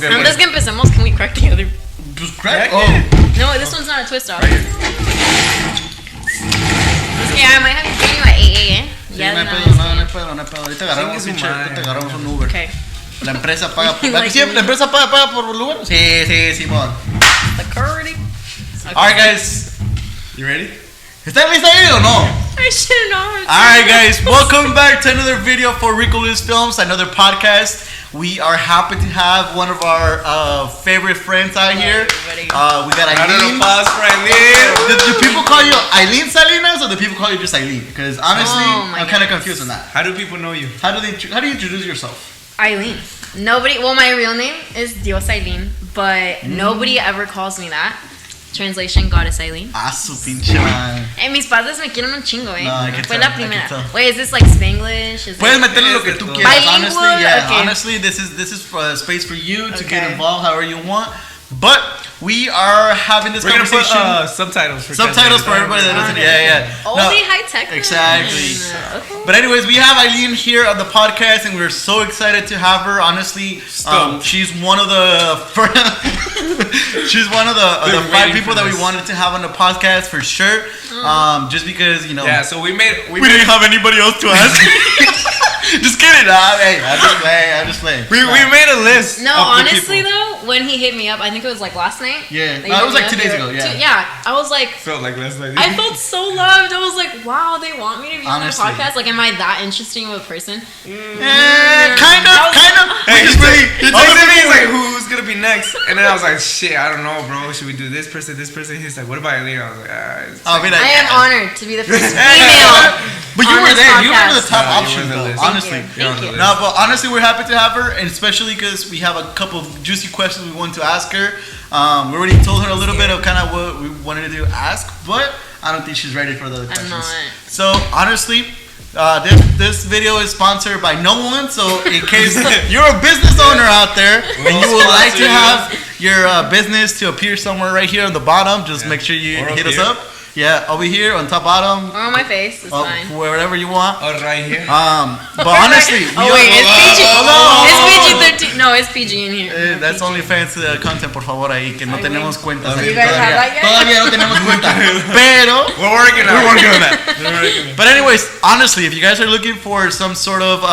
Okay. Antes que empecemos, can we crack the other? Just crack. Oh. No, this one's not a twist off. Right here. Okay, I might have to give you an AA, Sí, no hay pedo. Ahorita agarramos un Uber. Okay. La empresa paga por... ¿La empresa paga por el Uber? Sí, Simón. Security. Okay. Alright, guys. You ready? ¿Están listos ahí o no? I should know. Alright, guys. Welcome back to another video for RicoLuisFilms, another podcast. We are happy to have one of our favorite friends out here. We got Ailen. Round of applause for Ailen. Do people call you Ailen Salinas or do people call you just Ailen? Because honestly, I'm kind of confused on that. How do people know you? How do you introduce yourself? Ailen. Nobody. Well, my real name is Dios Ailen, but nobody ever calls me that. Translation: Goddess Ailen. Ah, su pinche man. Mis padres me quieren un chingo, eh. No, Fue la primera. Wait, is this like Spanglish? Puedes meterle lo que tú quieras. Bilingual? Honestly, yeah. Okay. Honestly, this is space for you to get involved however you want. But we are having this conversation. We're gonna put subtitles for everybody that doesn't. Yeah. Only high tech. Exactly. Okay. But anyways, we have Ailen here on the podcast, and we're so excited to have her. Honestly, she's one of the she's one of the 5 people that we wanted to have on the podcast for sure. Just because Yeah. So we didn't have anybody else to ask. Just kidding. I'm just playing. We made a list. No, honestly though, when he hit me up, I think it was like last night. Yeah, no, it was like 2 days ago. Yeah, I was like, felt like last night. I felt so loved. I was like, wow, they want me to be on the Honestly. podcast. Like, am I that interesting of a person? Kind of. Hey, he's like, who's gonna be next? And then I was like, shit, I don't know, bro. Should we do this person? He's like, what about Ailen? I was like, I am honored to be the first female. But you were there. You were one of the top No, options, you were though. the Honestly. Thank you. No, but honestly, we're happy to have her, and especially because we have a couple of juicy questions we want to ask her. We already told her a little bit of kind of what we wanted to ask, but I don't think she's ready for the questions. I'm not. So honestly, this video is sponsored by no one. So in case you're a business owner out there and you would like to have your business to appear somewhere right here on the bottom, just make sure you hit us up. Yeah, over here on top bottom. Or on my face, it's fine. Wherever you want. oh, right here. But honestly, it's PG. No, it's PG in here. That's OnlyFans content, por favor, ahí que no tenemos cuentas. You guys have that yet? Todavía no tenemos cuenta. Pero We're working on that. But anyways, honestly, if you guys are looking for some sort of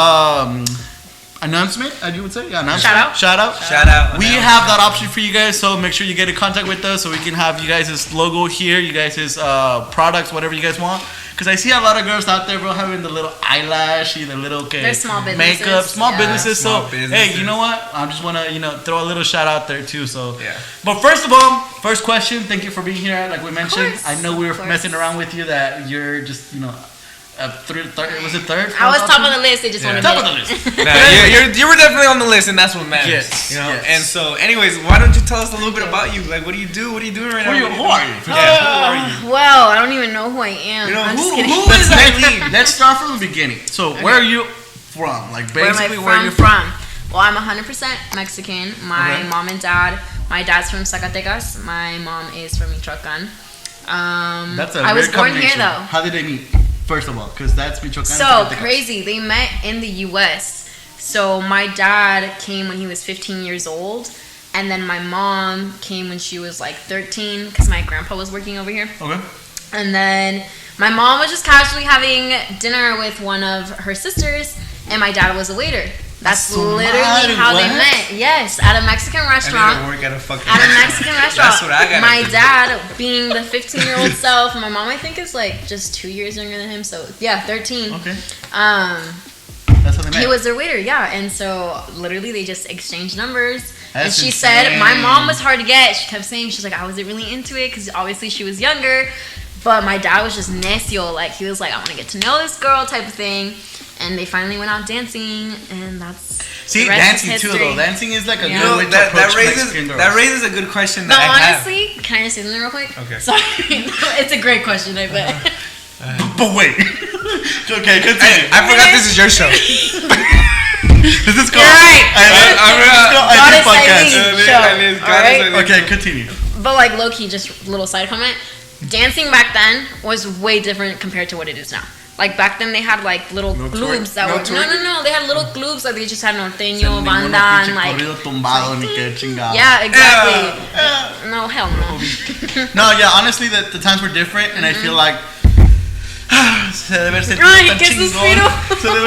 announcement, as you would say, announcement. Shout out. We have that option for you guys, so make sure you get in contact with us so we can have you guys' logo here, you guys' products, whatever you guys want. Because I see a lot of girls out there, bro, having the little eyelash, the little They're small businesses. makeup, small businesses. Small So businesses. hey, you know what? I just want to throw a little shout out there too. So Yeah. But first of all, first question. Thank you for being here. Like we mentioned, course, I know we were of course. messing around with you that you're just third? Was it third? I was top of the list. They just wanted Top me. of the list. You were definitely on the list, and that's what matters. Yes, You know. yes. And so, anyways, why don't you tell us a little bit about you? Like, what do you do? What are you doing right now? Who are you? Yeah, who are you? Well, I don't even know who I am. You know, I'm just who kidding. is Ailen? Let's start from the beginning. So where are you from? Like Where am I basically, where are you from? Well, I'm 100% Mexican. My Okay. mom and dad. My dad's from Zacatecas. My mom is from Michoacan. That's a I was weird born here combination. though. How did they meet? First of all, because that's Michoacan. So Zacatecas. crazy. They met in the U.S. So my dad came when he was 15 years old, and then my mom came when she was like 13 because my grandpa was working over here. Okay. And then my mom was just casually having dinner with one of her sisters, and my dad was a waiter. That's literally how they met. Yes, at a Mexican restaurant. I need to work at a fucking At a Mexican restaurant. That's what I got. My dad, being the 15-year-old self, my mom I think is like just 2 years younger than him, so yeah, 13. Okay. That's how they met. He was their waiter, yeah, and so literally they just exchanged numbers. And That's she insane. said my mom was hard to get. She kept saying she's like I wasn't really into it because obviously she was younger, but my dad was just necio. Like he was like I want to get to know this girl type of thing. And they finally went out dancing, and that's dancing too though. Dancing is like a good way to that approach Mexican girls. That raises a good question. But That honestly, can I just say something real quick? Okay. Sorry, it's a great question, I bet. But wait. Okay, continue. I forgot this is your show. This is called. You're right. Goddess podcast. Ailen show. Alright? Okay, continue. But like low key, just little side comment. Dancing back then was way different compared to what it is now. Like back then they had like little globes that were no. They had little globes that they just had norteño, banda, and like. Yeah, exactly. No, hell no. No, yeah. Honestly, the times were different, and I feel like. Se debe haber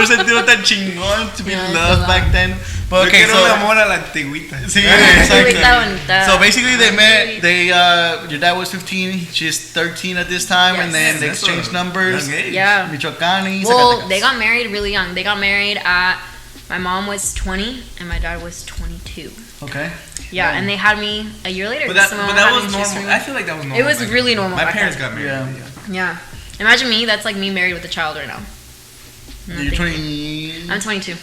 sentido tan chingón to be loved back then. But okay, so amor a la antigüita. Sí, exactly. So basically, they met. Your dad was 15. She's 13 at this time, and then they exchanged numbers. Yeah. Michoacán. Well, they got married really young. They got married at. My mom was 20 and my dad was 22. Okay. Yeah, and they had me a year later. But that was normal. I feel like that was normal. It was really normal. My parents got married. Yeah. Imagine me. That's like me married with a child right now. You're 20. I'm 22.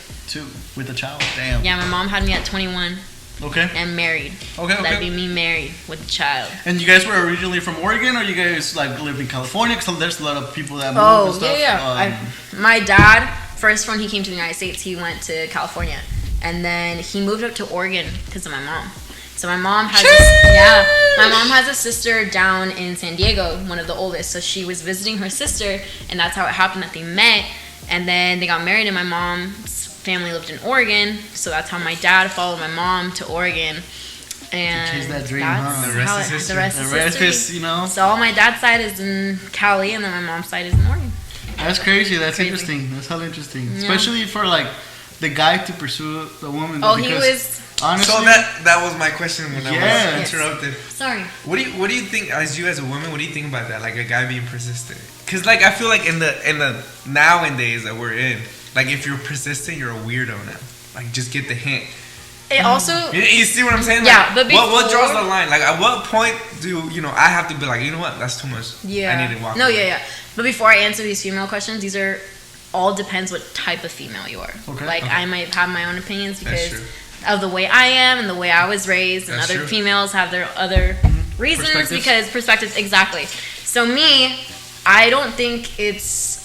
With a child. Damn. Yeah, my mom had me at 21. Okay. And married. Okay. That'd be me married with a child. And you guys were originally from Oregon, or you guys like lived in California? Because there's a lot of people that moved and stuff. Yeah. My dad, first when he came to the United States, he went to California, and then he moved up to Oregon because of my mom. So my mom has my mom has a sister down in San Diego, one of the oldest. So she was visiting her sister, and that's how it happened that they met. And then they got married, and my mom's family lived in Oregon. So that's how my dad followed my mom to Oregon. And chase that dream, The rest is you know. So all my dad's side is in Cali, and then my mom's side is in Oregon. That's crazy. That's interesting. That's hella interesting, especially for like the guy to pursue the woman. Oh, he was. Honestly, so that was my question when I was interrupted. Sorry. What do you think as a woman? What do you think about that? Like a guy being persistent? Because like I feel like in the nowadays that we're in, like if you're persistent, you're a weirdo now. Like just get the hint. It also. You see what I'm saying? Yeah, like, but before, what draws the line? Like at what point do I have to be like, you know what? That's too much. Yeah. I need to walk. No, away. Yeah. But before I answer these female questions, these are all depends what type of female you are. Okay. Like I might have my own opinions because of the way I am and the way I was raised, and other females have their other reasons because perspectives. Exactly. So me, I don't think it's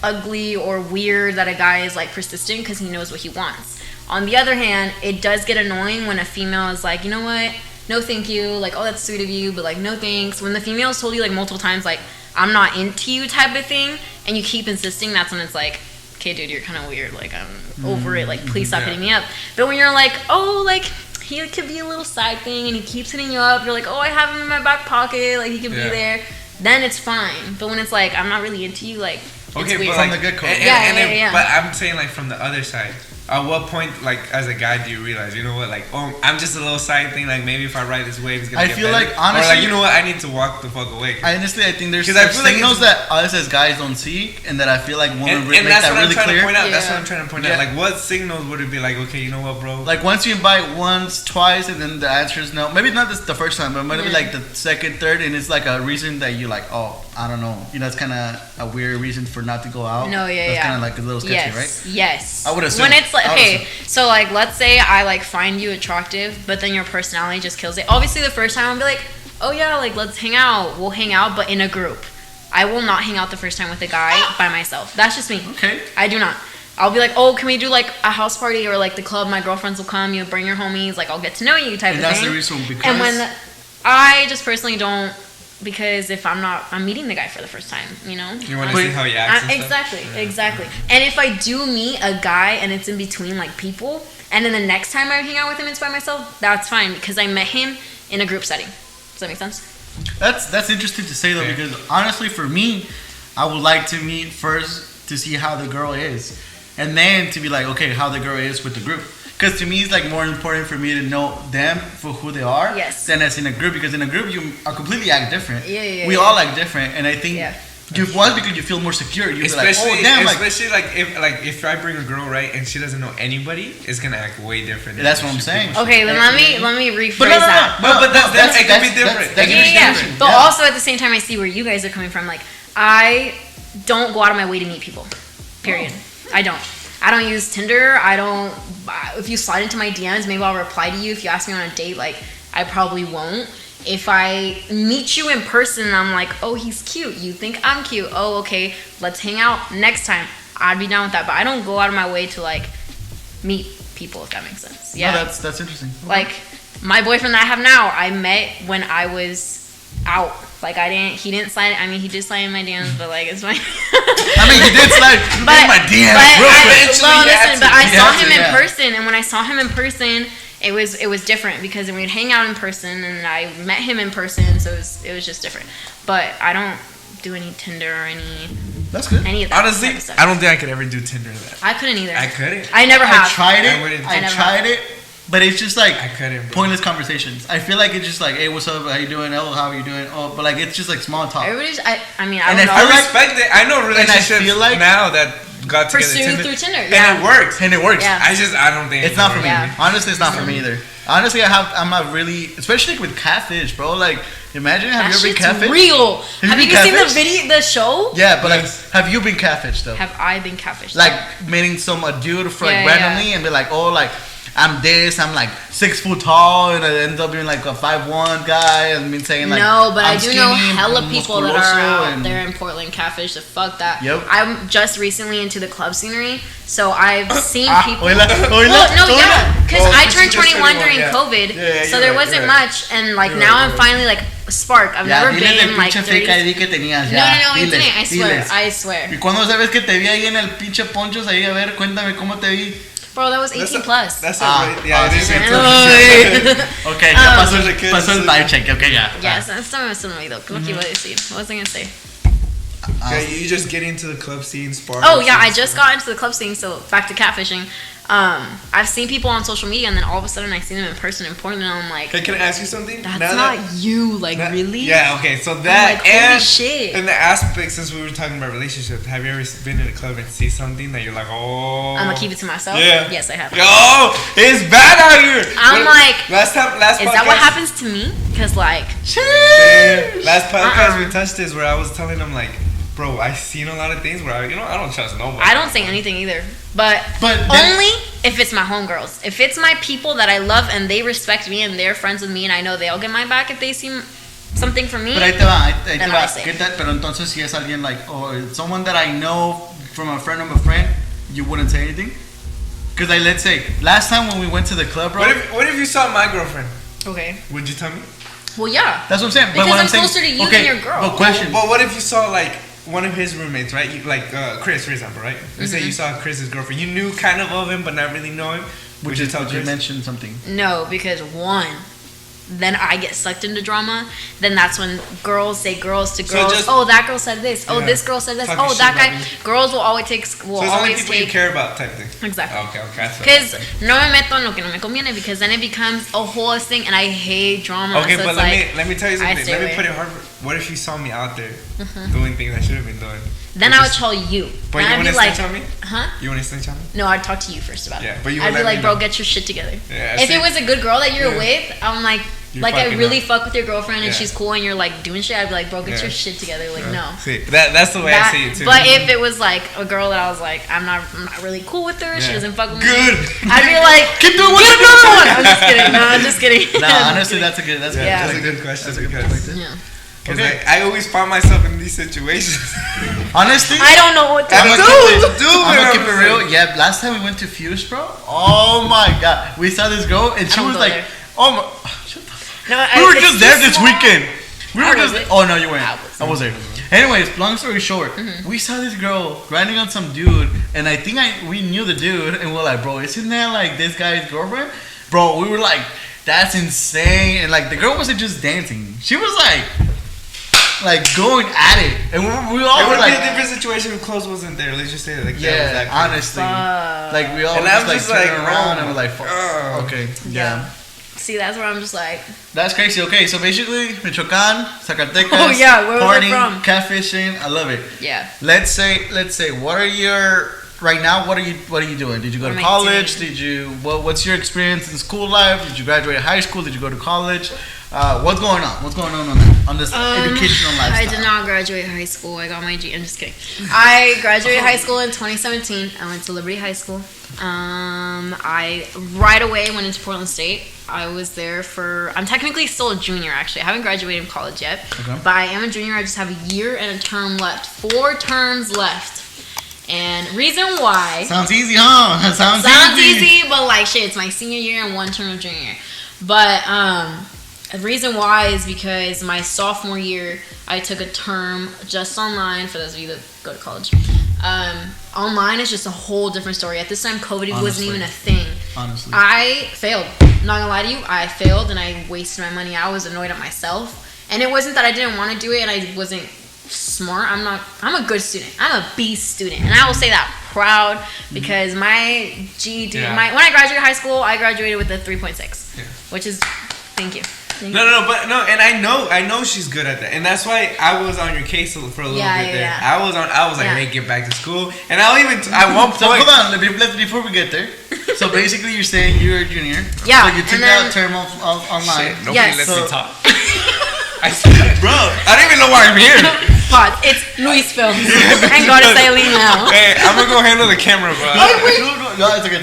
ugly or weird that a guy is like persistent because he knows what he wants. On the other hand, it does get annoying when a female is like, you know what, no thank you, like, oh, that's sweet of you, but like, no thanks. When the female's told you like multiple times like, I'm not into you type of thing, and you keep insisting, that's when it's like, okay, dude, you're kind of weird, like, I'm over it, like, please stop hitting me up. But when you're like, oh, like, he could be a little side thing, and he keeps hitting you up, you're like, oh, I have him in my back pocket, like, he could be there, then it's fine. But when it's like, I'm not really into you, like, okay, it's weird. But like, from the get-go. But I'm saying, like, from the other side, at what point, like, as a guy, do you realize, you know what, like, oh, I'm just a little side thing, like, maybe if I ride this wave, it's gonna get better. Like, honestly, or like, you know what, I need to walk the fuck away. I think there's signals that us as guys don't see, and that I feel like women make that really clear. That's what I'm trying to point out. Like, what signals would it be like, okay, you know what, bro? Like, once you invite once, twice, and then the answer is no. Maybe not the first time, but maybe like the second, third, and it's like a reason that you like, oh, I don't know. You know, it's kind of a weird reason for not to go out. No, That's kind of like a little sketchy, right? Yes. I would assume. When it's like, okay, so like, let's say I like find you attractive, but then your personality just kills it. Obviously, the first time I'll be like, oh yeah, like let's hang out. We'll hang out, but in a group. I will not hang out the first time with a guy by myself. That's just me. Okay. I do not. I'll be like, oh, can we do like a house party or like the club? My girlfriends will come. You bring your homies. Like I'll get to know you type of thing. And that's the reason because. And when I just personally don't. Because if I'm meeting the guy for the first time, you know? You want to see how he acts and Exactly. And if I do meet a guy and it's in between, like, people, and then the next time I hang out with him it's by myself, that's fine because I met him in a group setting. Does that make sense? That's interesting to say, though, because honestly, for me, I would like to meet first to see how the girl is. And then to be like, okay, how the girl is with the group. Because to me, it's like more important for me to know them for who they are than as in a group. Because in a group, you are completely act different. We all act different, and I think because you feel more secure. You feel like, oh damn, especially if I bring a girl right and she doesn't know anybody, it's gonna act way different. That's what I'm saying. Okay, then let me rephrase that. But it can be different. Yeah. But also at the same time, I see where you guys are coming from. Like I don't go out of my way to meet people. Period. I don't use Tinder. If you slide into my DMs, maybe I'll reply to you. If you ask me on a date, like, I probably won't. If I meet you in person and I'm like, oh, he's cute. You think I'm cute. Oh, okay. Let's hang out next time. I'd be down with that. But I don't go out of my way to, like, meet people, if that makes sense. Yeah. No, that's interesting. Like, my boyfriend that I have now, I met when I was out. Like he didn't slide. I mean, he did slide in my DMs, but like it's fine. I mean, he did slide in my DMs real quick. But I saw him in person, and when I saw him in person, it was different because we'd hang out in person, and I met him in person, so it was just different. But I don't do any Tinder or any. That's good. Any of that. Honestly, I don't think I could ever do Tinder. I couldn't either. I couldn't. I never have. I tried it. I tried it. But it's just like I couldn't, pointless conversations. I feel like it's just like, hey, what's up? How you doing? Oh, how are you doing? Oh, but like it's just like small talk. Everybody's. I mean, I don't know. I respect it. I know relationships like now that got together pursue through Tinder, and it works. Yeah. I don't think it's not for me. Honestly, it's not for me either. Honestly, I'm not really, especially with catfish, bro. Like, imagine have you ever been catfish? Real. Have you seen the show? Yeah, but like, have you been catfish though? Have I been catfish? Like meeting a dude for like randomly and be like, oh, like I'm like 6 foot tall, and it ends up being like a 5'1" guy, and me saying like no, but I'm I do know hella and people that are out there in Portland catfish. So fuck that. Yep. I'm just recently into the club scenery, so I've seen people. Because I turned 21 during COVID, so there wasn't much, and like now I'm finally like spark. I've never been like. No, I swear. ¿Y cuándo sabes que te vi ahí en el pinche ponchos ahí? A ver, cuéntame cómo te vi. Bro, that was 18 plus. That's yeah, it is. Okay, ya pasó el time check. Okay, ya. Yes, esto me sonó oído. Lo que iba a decir. What was I gonna say? Okay, you just get into the club scene, spark. Oh yeah, I just got into the club scene, so back to catfishing. I've seen people on social media, and then all of a sudden I see them in person in Portland, and I'm like, hey, can I ask you something? That's not you, like really? Yeah, okay, so that like, holy shit. And the aspect, since we were talking about relationships, have you ever been in a club and see something that you're like, oh? I'm gonna keep it to myself. Yeah. Yes, I have. Yo, it's bad out here. I'm like, last is that what happens to me? Because like, last podcast we touched this where I was telling them like, bro, I've seen a lot of things where I don't trust nobody. I don't say anything either. But only if it's my homegirls. If it's my people that I love and they respect me and they're friends with me and I know they'll get my back if they see something from me. Pero ahí te va. ¿Qué tal? Pero entonces si es alguien like, or someone that I know from a friend of a friend, you wouldn't say anything? Because like, let's say, last time when we went to the club, bro. What if you saw my girlfriend? Okay. Would you tell me? Well, yeah. That's what I'm saying. Because but I'm closer to you than your girl. But question. But what if you saw like one of his roommates, right? Like Chris, for example, right? Let's say you saw Chris's girlfriend. You knew kind of him, but not really know him. Would you tell Chris? You mention something? No, because one, then I get sucked into drama. Then that's when girls say girls to girls. So that girl said this. Oh, this girl said this. Oh, that guy. Girls will always take. So it's only people you care about type thing. Exactly. Okay. Because no me meto en lo que no me conviene, because then it becomes a whole thing, and I hate drama. Okay, so but let me tell you something. Let me put it hard. What if you saw me out there doing things I should have been doing? Then I would tell you. But you want to snitch on me? Huh? You want to snitch on me? No, I'd talk to you first about it. Yeah, but you I'd be like, bro, get your shit together. Yeah, if it was a good girl that you're with, I'm like I really fuck with your girlfriend and she's cool and you're like doing shit, I'd be like, bro, get your shit together. Like, no. See, that's the way I see it too. But if it was like a girl that I was like, I'm not really cool with her, she doesn't fuck with me. Good. I'd be like, keep doing what you're doing. I'm just kidding. No, I'm just kidding. No, honestly, that's a good question. That's a good question. Yeah. Because I always find myself in these situations. Honestly, I don't know what to do. I'm gonna keep it real. Yeah, last time we went to Fuse, bro. Oh my god, we saw this girl and she was like, "Oh my." We were just there this weekend. Oh no, you weren't. I was there. Anyways, long story short, we saw this girl grinding on some dude, and I think we knew the dude, and we're like, "Bro, isn't that like this guy's girlfriend?" Bro, we were like, "That's insane!" And like the girl wasn't just dancing; she was like going at it, and we all were like, it would be a different situation if clothes wasn't there. Let's just say that. Like, yeah, honestly, like we all just like turn around and we're like, okay, yeah. See, that's where I'm just like. That's crazy. Okay, so basically, Michoacán, Zacatecas, where partying, catfishing. I love it. Yeah. Let's say, what are your right now? What are you doing? Did you go to college? Did you? What's your experience in school life? Did you graduate high school? Did you go to college? What's going on? What's going on this educational lifestyle? I did not graduate high school. I got my G. I'm just kidding. I graduated high school in 2017. I went to Liberty High School. I right away went into Portland State. I was there I'm technically still a junior, actually. I haven't graduated from college yet. Okay. But I am a junior. I just have a year and a term left. 4 terms left. And reason why. Sounds easy, huh? Sounds easy, but like shit, it's my senior year and 1 term of junior year. But The reason why is because my sophomore year, I took a term just online, for those of you that go to college. Online is just a whole different story. At this time, COVID wasn't even a thing. Honestly. I failed. Not gonna lie to you, I failed and I wasted my money. I was annoyed at myself. And it wasn't that I didn't want to do it and I wasn't smart. I'm a good student. I'm a B student. And I will say that proud because my GED, when I graduated high school, I graduated with a 3.6, which is, thank you. No, and I know she's good at that, and that's why I was on your case for a little bit there. I was like, hey, get back to school, and I'll even at one point. So hold on, before we get there. So basically, you're saying you're a junior. Yeah. So you took that term online. Shit, nobody lets me talk. Bro, I don't even know why I'm here. Pod, it's RicoLuisFilms. Thank God it's Ailen now. Hey, I'm gonna go handle the camera, bro. No, it's okay.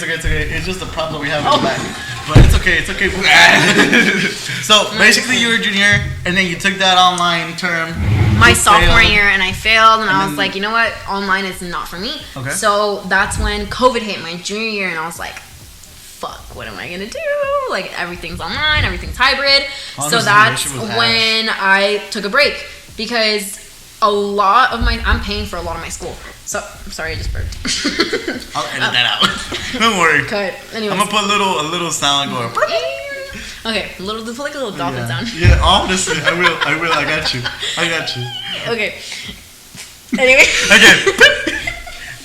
It's just the problem we have in the back. But it's okay. So basically, you were a junior, and then you took that online term. My sophomore year, and I failed, and I was like, you know what? Online is not for me. Okay. So that's when COVID hit my junior year, and I was like, fuck, what am I gonna do? Like, everything's online, everything's hybrid. Honestly, so that's when I took a break because a lot of I'm paying for a lot of my school. So, sorry, I just burped. I'll edit that out. Don't worry. Cut. Anyways. I'm gonna put a little sound going. Okay, put like a little dolphin sound. Yeah, honestly, I will. I got you. Okay. Anyway. Okay.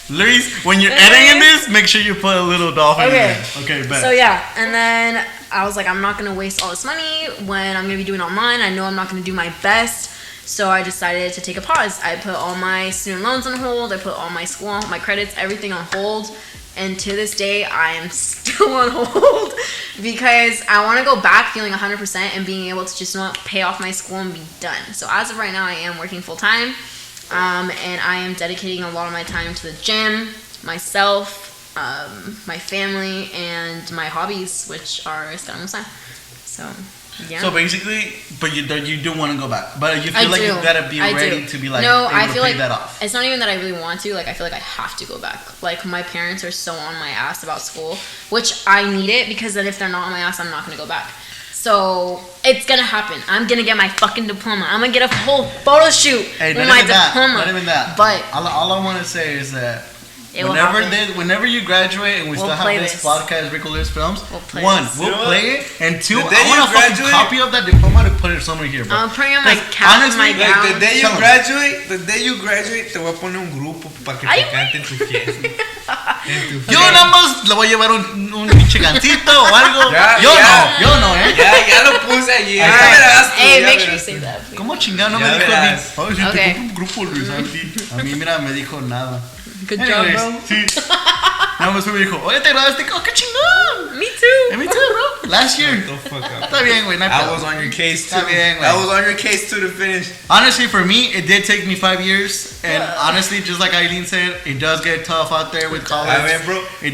Luis, when you're editing this, make sure you put a little dolphin in there. Okay, bet. So yeah, and then I was like, I'm not gonna waste all this money when I'm gonna be doing online. I know I'm not gonna do my best. So I decided to take a pause. I put all my student loans on hold. I put all my school, my credits, everything on hold. And to this day, I am still on hold because I want to go back feeling 100% and being able to just pay off my school and be done. So as of right now, I am working full time, and I am dedicating a lot of my time to the gym, myself, my family, and my hobbies, which are Escaramuza. So. Yeah. So basically, but you do want to go back, but you feel like you gotta be ready to be like, no, I feel like that off. It's not even that I really want to. Like, I feel like I have to go back. Like, my parents are so on my ass about school, which I need it because then if they're not on my ass, I'm not gonna go back. So it's gonna happen. I'm gonna get my fucking diploma. I'm gonna get a whole photo shoot with my diploma. Not even that. But all I want to say is that. Whenever you graduate and we still have this podcast, RicoLuisFilms, we'll play it, and two, I want a fucking copy of that diploma to put it somewhere here, bro. I'll put it on my cap, my gown. The day you graduate, te voy a poner un grupo para que te canten tu fiesta. Yo nada más le voy a llevar un pinche gancito o algo. Yo no, Ya lo puse allí. Hey, make sure you say that, please. ¿Cómo chingado no me dijo a mí? Oye, si te pongo un grupo, Luis, a mí, mira, me dijo nada. Good job, bro. Sí. Nada más me dijo, oye, te grabaste. Oh, qué chingón. Me too. Me too, bro. Last year. Está bien, güey. I was on your case too. Está bien, güey. I was on your case too to finish. Honestly, for me, it did take me 5 years. And honestly, just like Ailen said, it does get tough out there with college. I mean,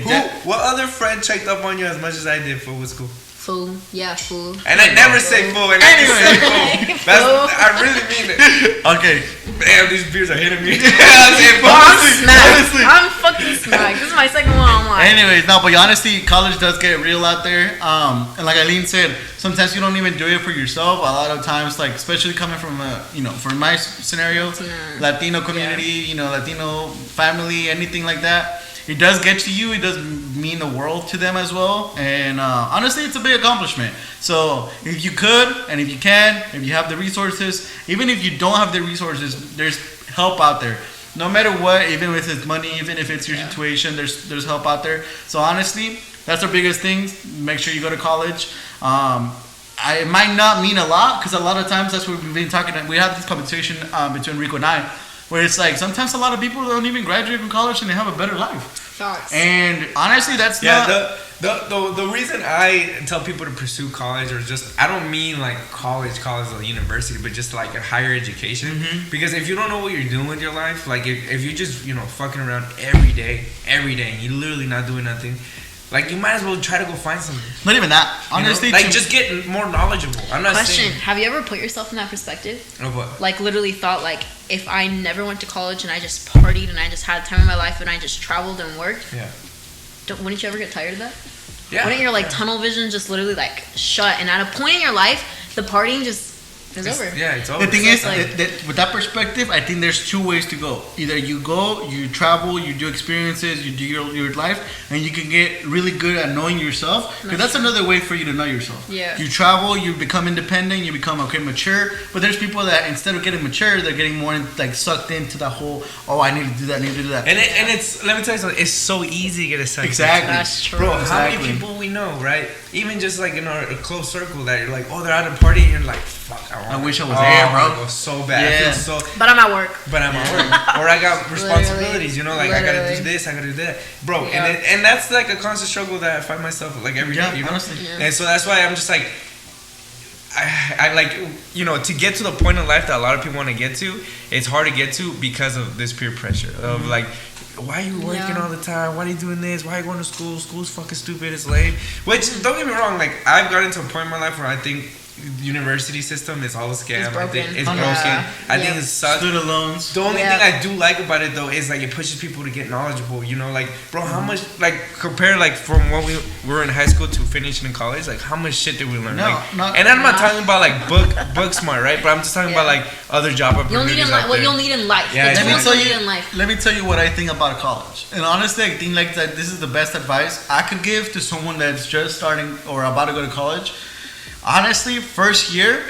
bro, what other friend checked up on you as much as I did for school? Fool. Yeah, fool. And I never say fool. And I just say fool. I really mean it. Okay. Damn, these beers are hitting me. I'm fucking smacked. This is my second one online. Anyways, no, but honestly, college does get real out there. And like Ailen said, sometimes you don't even do it for yourself. A lot of times, like especially coming from from my scenario, Latino community, Latino family, anything like that. It does get to you. It does mean the world to them as well. And honestly, it's a big accomplishment. So if you could, and if you can, if you have the resources, even if you don't have the resources, there's help out there. No matter what, even if it's money, even if it's your situation, there's help out there. So honestly, that's our biggest thing. Make sure you go to college. It might not mean a lot because a lot of times that's what we've been talking. We have this conversation between Rico and I. Where it's like sometimes a lot of people don't even graduate from college and they have a better life. Facts. And honestly, that's the reason I tell people to pursue college or just I don't mean like college or university, but just like a higher education. Mm-hmm. Because if you don't know what you're doing with your life, like if you're just fucking around every day, and you're literally not doing nothing. Like, you might as well try to go find something. Not even that. Honestly. Like, just get more knowledgeable. I'm not saying. Question. Have you ever put yourself in that perspective? Of what? Like, literally thought, like, if I never went to college and I just partied and I just had time in my life and I just traveled and worked. Yeah. Wouldn't you ever get tired of that? Yeah. Wouldn't your, tunnel vision just literally, shut? And at a point in your life, the partying just is over. Yeah, it's over. The thing is, like, with that perspective, I think there's two ways to go. Either you go, you travel, you do experiences, you do your life, and you can get really good at knowing yourself. Because that's another way for you to know yourself. Yeah. You travel, you become independent, you become mature. But there's people that instead of getting mature, they're getting more like sucked into that whole, oh, I need to do that, I need to do that. And it's, let me tell you something, it's so easy to get sucked Exactly. That's true. Bro, Exactly. how many people we know, right? Even just like in our close circle that you're like, oh, they're at a party, and you're like, fuck, I wish I was there, bro. I go so bad. Yeah. I feel so. But I'm at work. But I'm at work, or I got responsibilities. You know, like I gotta do this, I gotta do that, bro. Yeah. And that's like a constant struggle that I find myself like every day. You know, honestly. Yeah. and so that's why I'm just like. I like, you know, to get to the point in life that a lot of people want to get to, it's hard to get to because of this peer pressure of like, why are you working all the time? Why are you doing this? Why are you going to school? School's fucking stupid. It's lame. Which, don't get me wrong, like, I've gotten to a point in my life where I think university system is all a scam. It's broken. I think it's Yeah. broken. I think it sucks. Student loans. The only Yeah. thing I do like about it though is like it pushes people to get knowledgeable. You know, like, bro, how much, like, compare like from when we were in high school to finishing in college, like how much shit did we learn? No, like, not- and I'm not talking about like book smart, right? But I'm just talking about like other job You'll opportunities. need in out life. What there. you'll need in life. Yeah, The let me tools tell you'll you- need in life. Let me tell you what I think about college. And honestly, I think like that this is the best advice I could give to someone that's just starting or about to go to college. Honestly, first year,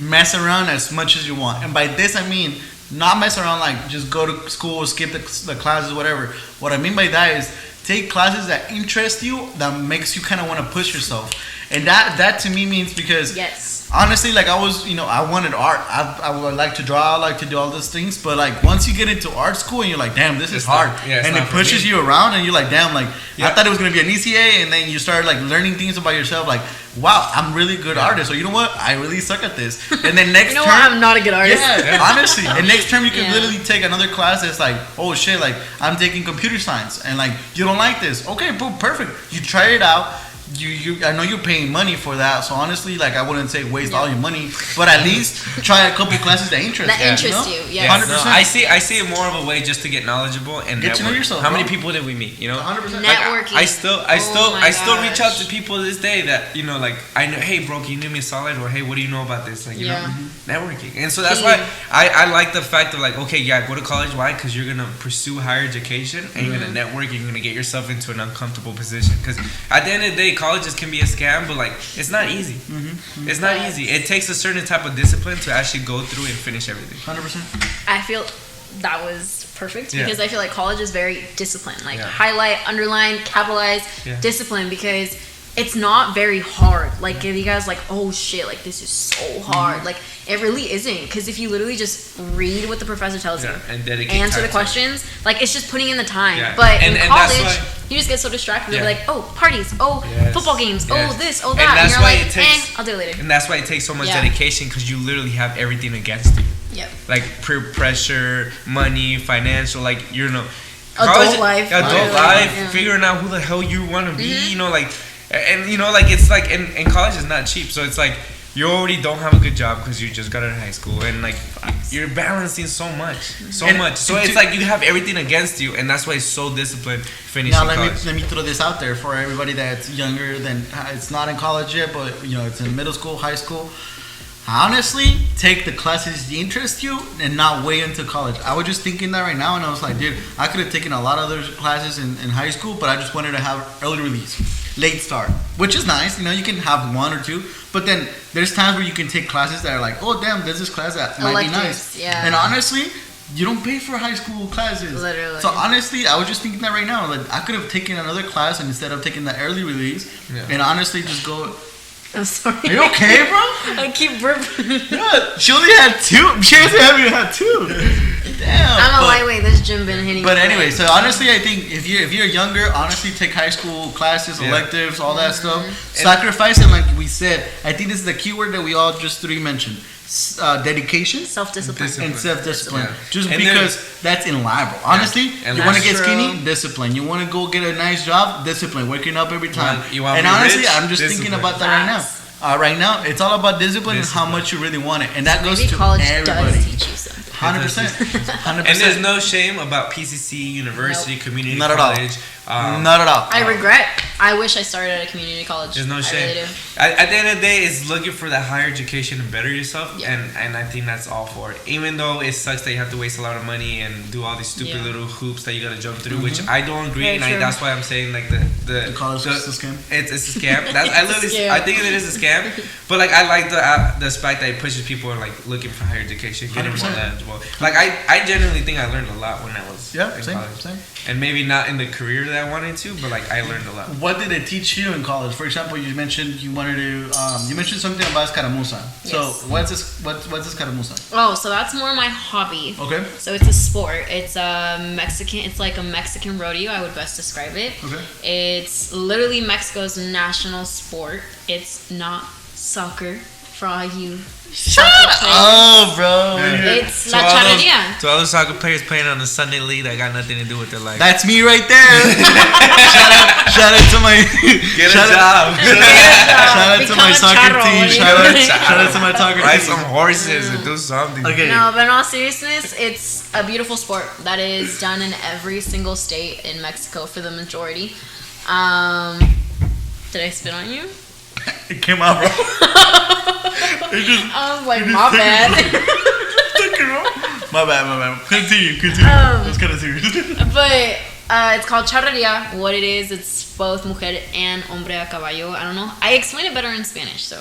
mess around as much as you want. And by this, I mean not mess around like just go to school, skip the classes, whatever. What I mean by that is take classes that interest you, that makes you kind of want to push yourself. And that to me means because Yes. honestly, like I was, I wanted art. I would like to draw, I like to do all those things. But like once you get into art school and you're like, damn, this is hard. It's And not it for pushes me. you around and you're like, damn, like Yeah. I thought it was gonna be an ECA, and then you start like learning things about yourself, like, wow, I'm really good artist. So you know what? I really suck at this. And then next You know term, what? I'm not a good artist. yeah, honestly. And next term you can Yeah. literally take another class that's like, oh shit, like I'm taking computer science, and like you don't like this. Okay, boom, perfect. You try it out. I know you're paying money for that, so honestly, like I wouldn't say waste all your money, but at least try a couple classes that interest That you. interest know? you, yes. 100%. No, I see it more of a way just to get knowledgeable and Get to know network. yourself, How many bro. people did we meet? You know, 100%. Networking. I still Oh my reach out gosh. to people to this day that, you know, like I know, hey bro, can you do me a solid, or hey, what do you know about this? Like, you Yeah. know, networking. And so that's Key. why I like the fact of like, okay, yeah, go to college. Why? Because you're gonna pursue higher education and you're gonna network. And you're gonna get yourself into an uncomfortable position. Because at the end of the day, colleges can be a scam, but like it's not easy. It's not easy. It takes a certain type of discipline to actually go through and finish everything. 100%. I feel that was perfect Yeah. because I feel like college is very disciplined. Like Yeah. highlight, underline, capitalize, Yeah. discipline, because it's not very hard. Like if you guys like, oh shit, like this is so hard. Like it really isn't, because if you literally just read what the professor tells you And dedicate answer time the to it. questions, like it's just putting in the time. Yeah. But And in that's college, why- you just get so distracted. Yeah. You're like, oh, parties, oh, Yes. football games, Yes. oh this, oh And that, and, that's you're why like, it takes- I'll do it later. And that's why it takes so much Yeah. dedication, because you literally have everything against you. Yep. Like peer pressure, money, financial, like, you know, Adult life. adult Literally, life, yeah. figuring out who the hell you want to be, you know, like, and you know, like it's like, and college is not cheap, so it's like you already don't have a good job because you just got out of high school, and like you're balancing so much. So it's like you have everything against you, and that's why it's so disciplined finishing Now college. let me throw this out there for everybody that's younger than it's not in college yet, but it's in middle school, high school. Honestly, take the classes that interest you and not wait until college. I was just thinking that right now, and I was like, dude, I could have taken a lot of other classes in high school, but I just wanted to have early release, late start, which is nice. You can have one or two, but then there's times where you can take classes that are like, oh damn, there's this class that might be Electives, nice. yeah. And honestly, you don't pay for high school classes. Literally. So honestly, I was just thinking that right now. Like I could have taken another class, and instead of taking the early release, and honestly just go. I'm sorry. Are you okay, bro? I keep burping. Yeah, she only had two. She hasn't even had two. Damn. I'm a lightweight. This gym been hitting. But me. anyway, so honestly, I think if you're younger, honestly, take high school classes, Yeah. electives, all that stuff. Sacrifice, and like we said, I think this is the key word that we all just three mentioned: dedication Self-discipline. and self-discipline. Yeah. Just And because that's in life, bro. Honestly, And you want to that's get skinny, true. discipline. You want to go get a nice job, discipline. Waking up every time. You want And to be honestly, rich? I'm just thinking Discipline. about that right now. Facts. Right now, it's all about discipline and how Discipline. much you really want it, and that goes Maybe to college everybody. does teach you something. 100%. 100%. And there's no shame about PCC, university, community Not at all. college. Not at all. I regret I wish I started at a community college. There's no shame. I really do. At the end of the day, it's looking for that higher education and better yourself, Yeah. and I think that's all for it. Even though it sucks that you have to waste a lot of money and do all these stupid little hoops that you gotta jump through, which I don't agree, Very and true. that's why I'm saying like the college is a scam. It's a scam. That's, I literally, scam. I think it is a scam. But like I like the fact that it pushes people like looking for higher education, getting more 100%. knowledgeable. Like I genuinely think I learned a lot when I was in college. Same. And maybe not in the career that I wanted to, but like I learned a lot. What did it teach you in college? For example, you mentioned you wanted to. You mentioned something about Escaramuza. So Yes. what's this? What's Escaramuza? Oh, so that's more my hobby. Okay. So it's a sport. It's a Mexican. It's like a Mexican rodeo. I would best describe it. Okay. It's literally Mexico's national sport. It's not soccer for all you soccer players. Oh, bro. It's La Charreria. To all those soccer players playing on the Sunday league that got nothing to do with their life. That's me right there. shout out to my Get a shout job. Shout out to my Become a soccer charro. team. Shout out to my soccer Ride team. some horses and do something. Okay. No, but in all seriousness, it's a beautiful sport that is done in every single state in Mexico for the majority. Did I spit on you? It came out, bro. It just, I was like, my bad. my bad. Continue. That's kind of serious. But it's called Charreria. What it is, it's both mujer and hombre a caballo. I don't know. I explain it better in Spanish, so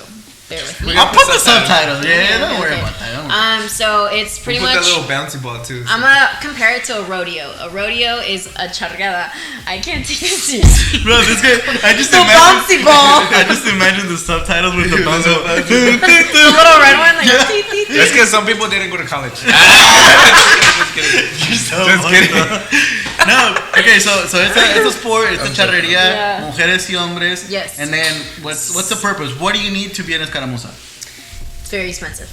bear with me. I'll put the subtitles. Yeah, Okay, don't worry okay. about that. So it's pretty Put much. that little bouncy ball too. I'm gonna compare it to a rodeo. A rodeo is a charreada. I can't take this seriously. Bro, this guy, I just The bouncy ball. I just imagine the subtitles with the bouncy ball. The little red one, like tee, tee, tee. That's because some people didn't go to college. Just kidding. Just kidding. No, okay, so it's a sport, it's a charreria, Yeah. mujeres y hombres. Yes. And then what's the purpose? What do you need to be an escaramuza? It's very expensive.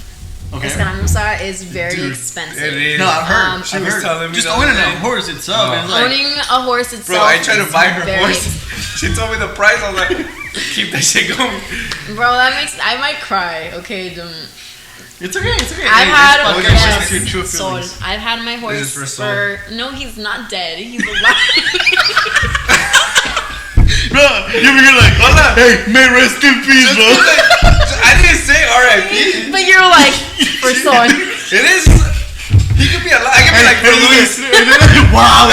Okay. Escaramuza is very Dude, expensive. It is. No, I've heard. She I've was heard. telling me Just the owning other a day. horse itself. Oh. Is like, Owning a horse itself. Bro, I tried to is buy her very- horse. She told me the price. I was like, keep that shit going. Bro, that makes I might cry. Okay, don't. it's okay. I've had This podcast yes, is your true Sol. feelings. I've had my horse This is for Sol. no, he's not dead. He's alive. Bro, you're like, hola, hey, may rest in peace, bro. I didn't say R.I.P. But you're like for Sol. It is. He could be alive. I could be like for Luis. Wow,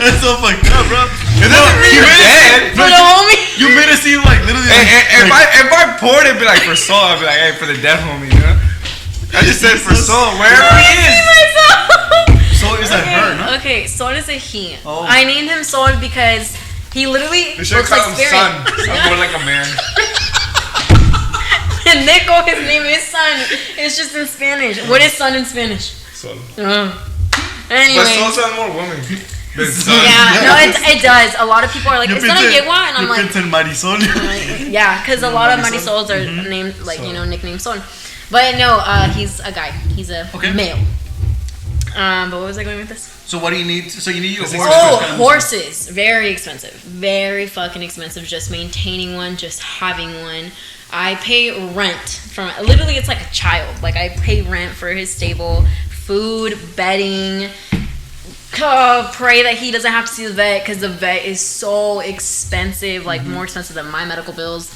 that's so fucked up, bro. It doesn't mean you're dead. For the homie. You made it seem like literally. If I poured it, it'd be like for Soul, I'd be like, hey, for the dead homie, you know? I just said for Soul, wherever he is. So is that her, no? Okay, Sol is a he. Oh. I named him Sol because he literally You should looks call like him Spirit. Son. Sound more like a man. And Nico, his name is Son. It's just in Spanish. What is Son in Spanish? Soul. Anyway. But Soul sounds more woman than Son. Yeah, no, it does. A lot of people are like, it's not a yegua, and I'm you like, piensa en Marisol. yeah, because a lot of Marisol. Marisols are named, like, nicknamed Son. But no, he's a guy. He's a male. But what was I going with this? So what do you need? So you need your horse. Oh, horses. Very expensive. Very fucking expensive. Just maintaining one, just having one. I pay rent from, literally it's like a child. Like I pay rent for his stable, food, bedding. Pray that he doesn't have to see the vet because the vet is so expensive, like more expensive than my medical bills.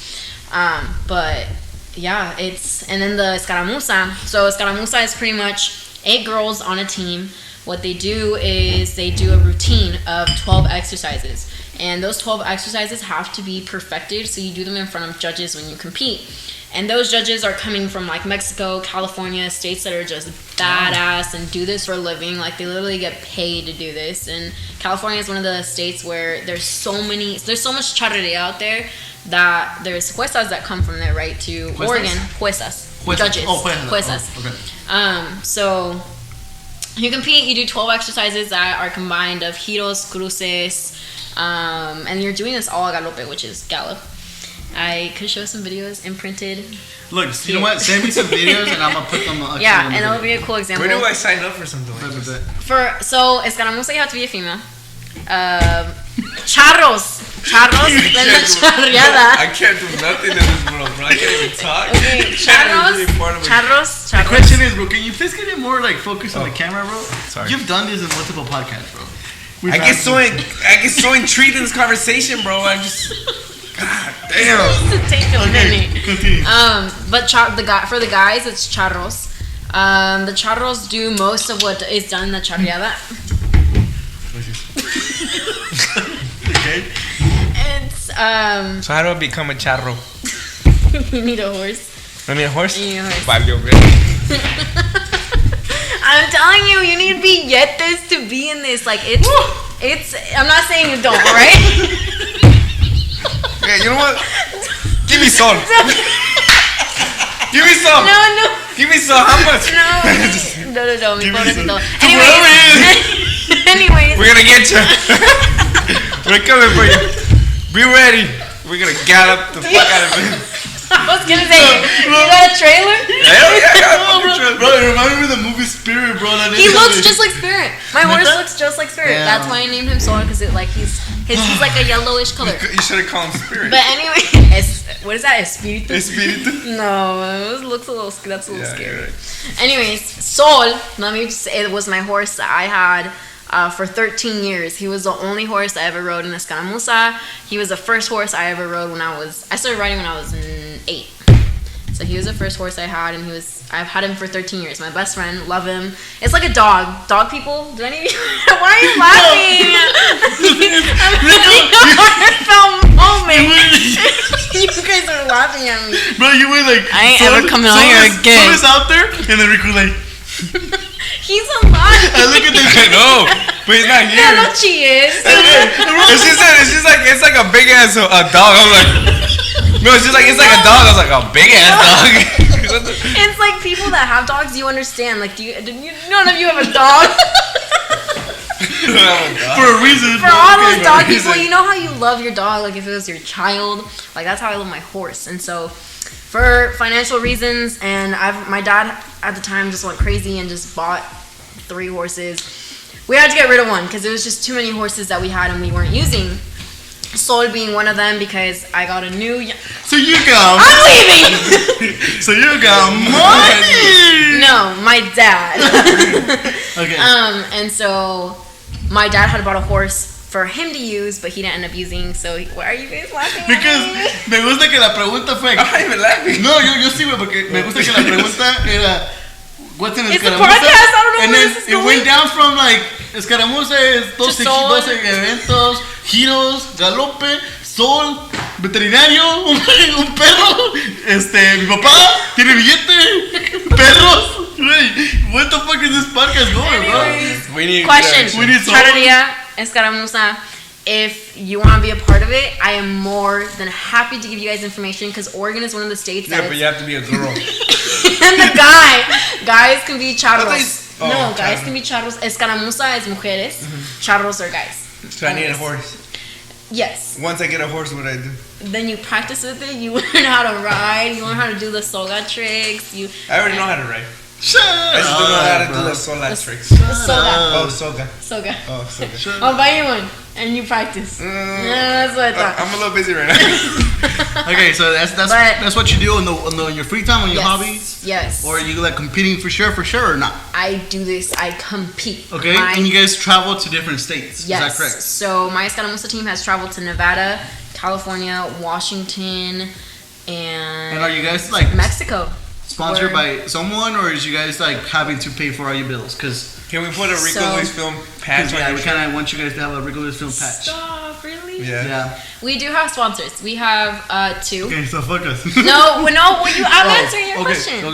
But yeah, and then the Escaramuza. So Escaramuza is pretty much 8 girls on a team. What they do is they do a routine of 12 exercises. And those 12 exercises have to be perfected, so you do them in front of judges when you compete. And those judges are coming from like Mexico, California, states that are just badass and do this for a living. Like they literally get paid to do this. And California is one of the states where there's so much charreria out there that there's juezas that come from there, right, to Juezas? Oregon. Juezas. Judges. Oh, Juezas. Oh, okay. So you compete, you do 12 exercises that are combined of giros, cruces, and you're doing this all a galope, which is gallop. I could show some videos imprinted. Look, you know what? Send me some videos and I'm gonna put them. Yeah, and it'll be a cool example. Where do I sign up for something like this? So Escaramuza, you have to be a female. Charros, then the charreada. I can't do nothing in this world, bro. I can't even talk. Okay, charros. The question is, bro, can you please get it more like focus on the camera, bro? Sorry. You've done this in multiple podcasts, bro. I get so intrigued in this conversation, bro. I just, God damn. It takes a minute. Continue. But for the guys, it's charros. The charros do most of what is done in the charreada. Okay. It's So how do I become a charro? you need a horse. I need a horse. You need a horse. Valió, I'm telling you, you need billetes to be in this. Like it's. I'm not saying you don't, right? Yeah, you know what? Give me some. Give me some. No. Give me some. How much? No. Mi pobrecito. Anyways. Anyways. We're gonna get you. We're coming for you. Be ready. We're gonna gallop the fuck out of it. I was gonna say, you got a trailer? Hell yeah, Bro, it reminded me of the movie Spirit, bro. He looks just like Spirit. My horse looks just like Spirit. Yeah. That's why I named him Sol, because he's like a yellowish color. You should have called him Spirit. But anyway, what is that? Espiritu? Espiritu? No, it looks a little. That's a little scary. Right. Anyways, Sol. Let me just say, it was my horse that I had for 13 years. He was the only horse I ever rode in Escaramuza. He was the first horse I ever rode I started riding when I was 8. So he was the first horse I had, and I've had him for 13 years. My best friend, love him. It's like a dog. Dog people, do any of you, why are you laughing? I'm having a heartfelt moment. You guys are laughing at me. Bro, you were like, I ain't ever coming on here again. Someone's out there, and then Rico like, He's alive. I look at this. I know, but he's not here. Yeah, no, she is. It's like a big ass dog. I'm like, no, it's like a dog. I was like, a big ass dog. It's like people that have dogs, you understand. Like, none of you have a dog. For a reason. For all those dog people, you know how you love your dog, like if it was your child. Like that's how I love my horse. And so, for financial reasons, and my dad at the time just went crazy and just bought 3 horses. We had to get rid of one because it was just too many horses that we had and we weren't using. Sol being one of them because I got a new. So you got. I'm leaving. So you got money. No, my dad. Okay. And so my dad had bought a horse for him to use, but he didn't end up using. So why are you guys laughing? Because me gusta que la pregunta fue. I'm not even laughing. No, yo sí, güey, porque me gusta que la pregunta era. What's in It's a Escaramuza? podcast. I don't know And where then this is it going. went down from like Escaramuza es 12 Sol. eventos, giros, galope, sol, veterinario, un perro, mi papá tiene billete, perros. Güey, what the fuck is this podcast going, bro? Anyways, We need question. We need Sol. Charreria, Escaramuza. If you want to be a part of it, I am more than happy to give you guys information because Oregon is one of the states that Yeah, but you have to be a girl. and the guys can be charros. No, guys can be charros. Escaramuza is mujeres. Charros are guys. So I need a horse. Yes. Once I get a horse, what do I do? Then you practice with it. You learn how to ride. You learn how to do the soga tricks. I already know how to ride. Shut I just don't know how to do the sola tricks. The soga. Oh, soga. Soga. Oh, soga. I'll buy you one and you practice. Yeah, that's what I thought. I'm a little busy right now. Okay, so that's what you do in your free time, on your hobbies? Yes. Or are you like competing for sure or not? I do this. I compete. Okay, and you guys travel to different states. Yes. Is that correct? So my Escaramuza team has traveled to Nevada, California, Washington, and are you guys like Mexico. sponsored by someone, or is you guys like having to pay for all your bills? Because Can we put a RicoLuisFilm patch on yeah, your we kind of want you guys to have a RicoLuisFilm patch. Stop, really? Yeah. We do have sponsors. We have 2. Okay, so fuck us. I'm answering your question. Go.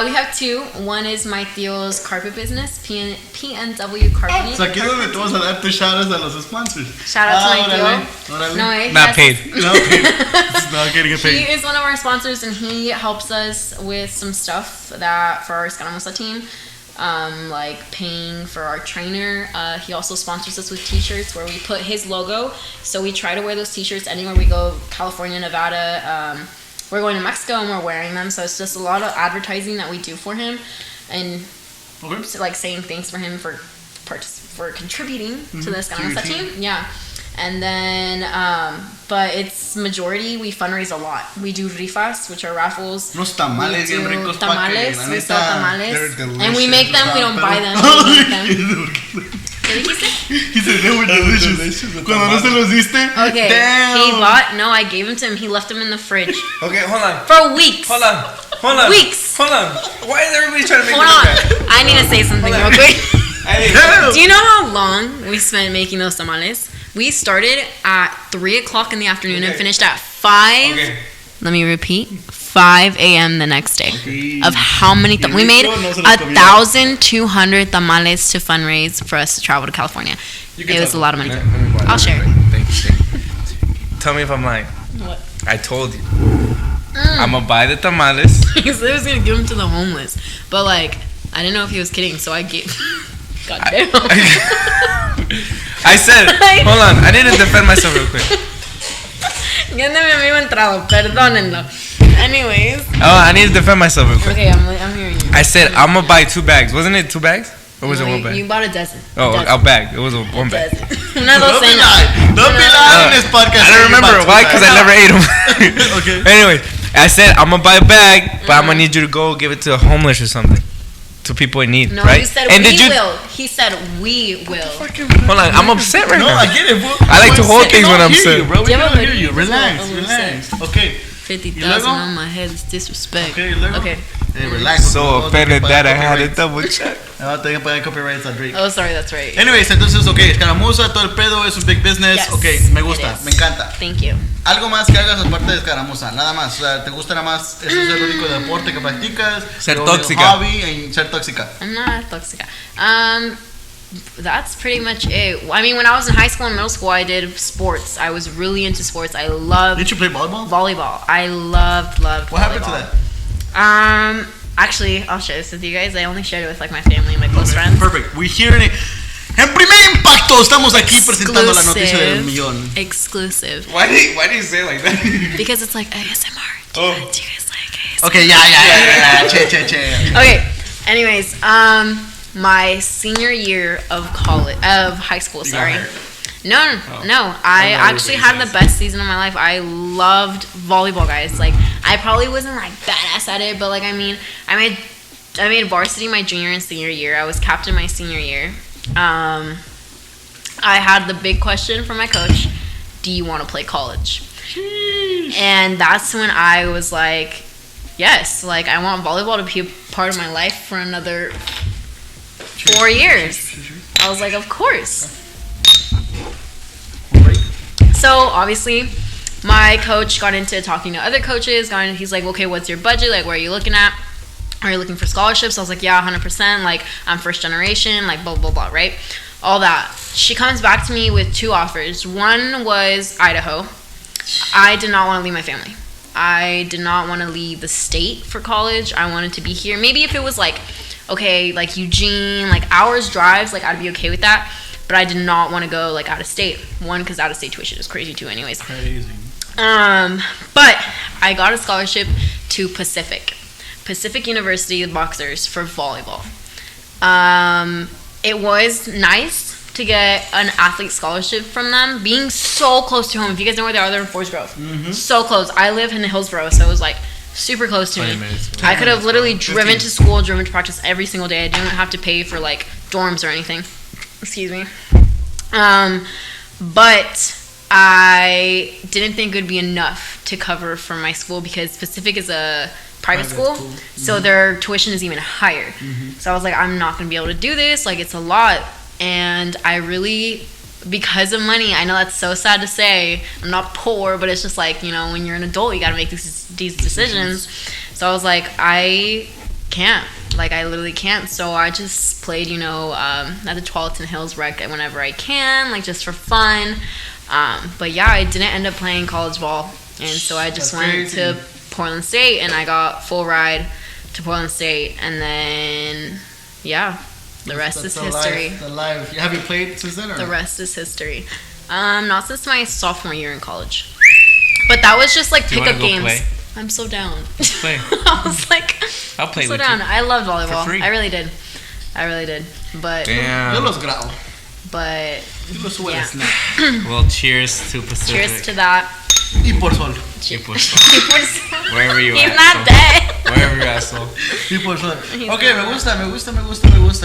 We have 2. One is my Theo's carpet business, PNW Carpeting. So aquí es donde te vas a dar tus shoutouts a los sponsors. Shout out to my Theo. Órale. No, Not paid. No, paid. It's not getting He paid. is one of our sponsors, and he helps us with some stuff that for our Escaramuza team, like paying for our trainer. He also sponsors us with t-shirts where we put his logo. So we try to wear those t-shirts anywhere we go, California, Nevada. We're going to Mexico and we're wearing them. So it's just a lot of advertising that we do for him, and like saying thanks for him for contributing to the Escaramuza team. Yeah. And then, but it's majority, we fundraise a lot. We do rifas, which are raffles. Los tamales bien ricos. Tamales, we sell tamales. They're delicious. And we make them, we don't buy them, we make them. ¿Qué dijiste? He said they were delicious. Cuando no se los diste. Okay. Damn. He bought. No, I gave him to him. He left them in the fridge. Okay, hold on. For weeks. Hold on. Weeks. Hold on. Why is everybody trying to make me Hold look on. bad? I need to say something real quick. Hey, Do you know how long we spent making those tamales? We started at 3 o'clock in the afternoon and finished at 5. Okay. Let me repeat. 5 a.m. the next day. Of how many we made 1,200 tamales to fundraise for us to travel to California. It was a lot of money. I'll share it. Thank you. Tell me if I'm lying. What? I told you. I'm gonna buy the tamales. He said he was gonna give them to the homeless, but like I didn't know if he was kidding, so I gave. God damn. I said, hold on. I need to defend myself real quick. Ya anda mi amigo entrado, perdónenlo. Anyways. Oh, I need to defend myself real quick. Okay, I'm hearing you. I said I'm gonna buy 2 bags. Wasn't it 2 bags? Or was it 1 bag? You bought a dozen. Oh, a bag. It was 1 bag. Una docena. Don't be lying in this podcast. I don't remember why, because I never ate them. Okay. Anyway, I said I'm gonna buy a bag, but I'm gonna need you to go give it to a homeless or something, to people in need, No, right? you said and we will. He said we will. Hold on, I'm upset right No, now. I get it, bro. I like to hold things when I'm upset. upset. Bro, we Yeah, don't but hear you. he Relax, was relax. Okay. 50,000 on my head is disrespect. Okay, luego. Okay. Hey, relax. So offended that I had to double check. No, tengo que pagar copyrights a Drake. Oh, sorry, that's right. Anyways, entonces, okay, Escaramuza, todo el pedo es un big business. Yes, Okay, me gusta, it is. me encanta. Thank you. Algo más que hagas aparte de Escaramuza, nada más. O sea, ¿te gusta nada más? ¿Eso es el único deporte que practicas? Ser ¿El tóxica. hobby y ser tóxica? I'm not toxic. That's pretty much it. I mean, when I was in high school and middle school, I did sports. I was really into sports. I loved Did you play volleyball? volleyball. I loved volleyball. What happened to that? Actually, I'll share this with you guys. I only shared it with like my family and my close friends. Perfect. We hear it. En primer impacto, estamos aquí presentando la noticia del millón. Exclusive. Why do you say it like that? Because it's like ASMR. Do you guys like ASMR? Okay, yeah. Che. Okay. Anyways, my senior year of high school. Sorry. No. I actually had the best season of my life. I loved volleyball, guys. Like, I probably wasn't like badass at it, but like, I mean, I made varsity my junior and senior year. I was captain my senior year. I had the big question from my coach: do you want to play college? And that's when I was like, yes, like I want volleyball to be a part of my life for another 4 years. I was like, of course. So obviously my coach got into talking to other coaches. He's like, okay, what's your budget? Like, what are you looking at? Are you looking for scholarships? I was like, yeah, 100%. Like, I'm first generation, like, blah, blah, blah, right? All that. She comes back to me with 2 offers. One was Idaho. I did not want to leave my family. I did not want to leave the state for college. I wanted to be here. Maybe if it was like, okay, like Eugene, like hours drives, like I'd be okay with that. But I did not want to go like out of state. One, because out of state tuition is crazy too anyways. Crazy. But I got a scholarship to Pacific University, the Boxers, for volleyball. It was nice to get an athlete scholarship from them, being so close to home. If you guys know where they are, they're in Forest Grove. Mm-hmm. So close. I live in Hillsborough, so it was like super close to me. I could have literally driven to school, driven to practice every single day. I didn't have to pay for like dorms or anything. Excuse me. But I didn't think it would be enough to cover for my school because Pacific is a private school. Mm-hmm. So their tuition is even higher. Mm-hmm. So I was like, I'm not going to be able to do this. Like, it's a lot. And I really, because of money, I know that's so sad to say, I'm not poor, but it's just like, you know, when you're an adult, you got to make these decisions. So I was like, I can't. Like, I literally can't. So I just played, you know, at the Tualatin Hills rec whenever I can, like, just for fun. But yeah, I didn't end up playing college ball. And so I just went to Portland State, and I got full ride to Portland State. And then, yeah, the rest is history. Have you played since then? Or? The rest is history. Not since my sophomore year in college. But that was just, like, pickup games. Play? I'm so down. Let's play. I was like, I'll play so with down. you. I loved volleyball. For free. I really did. But damn. Yo los grabo. But yeah. Well, cheers to Pacific. Cheers to that. Y por sol. Wherever you He's at. not dead. Wherever you're at, so. Y por sol. Ok, me gusta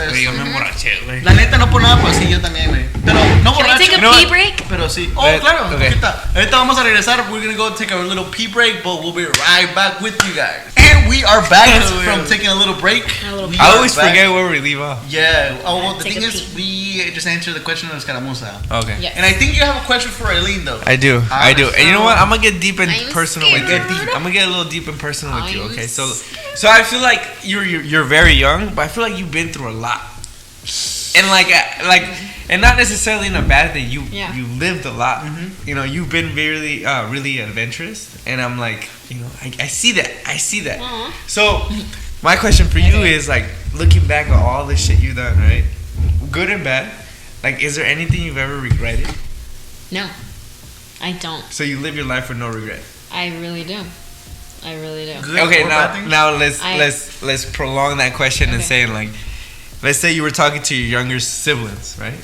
eso. Yo me emborraché, güey. La neta, no por nada, pues sí, yo también, güey. Pero no Can we borracho. take a pee break? Pero sí. Oh, Let- claro. okay. Ahorita vamos a regresar. We're gonna go take a little pee break, but we'll be right back with you guys. And we are back from taking a little break. We I are always back. forget where we leave off. Yeah. Oh, well, the Take thing a is, pee. we just answered the question of Escaramuza. Okay. Yes. And I think you have a question for Ailen, though. I do. And you know what? I'm gonna get deep and I'm personal with you. scared. I'm gonna get a little deep and personal with you. I'm Okay. So I feel like you're very young, but I feel like you've been through a lot. And and not necessarily in a bad thing. You lived a lot. Mm-hmm. You know, you've been really really adventurous, and I'm like, you know, I see that. Aw. So my question for you is like, looking back at all the shit you've done, right? Good and bad. Like, is there anything you've ever regretted? No, I don't. So you live your life with no regret. I really do. Good Okay, or bad things? now let's prolong that question and Okay. say like, let's say you were talking to your younger siblings, right?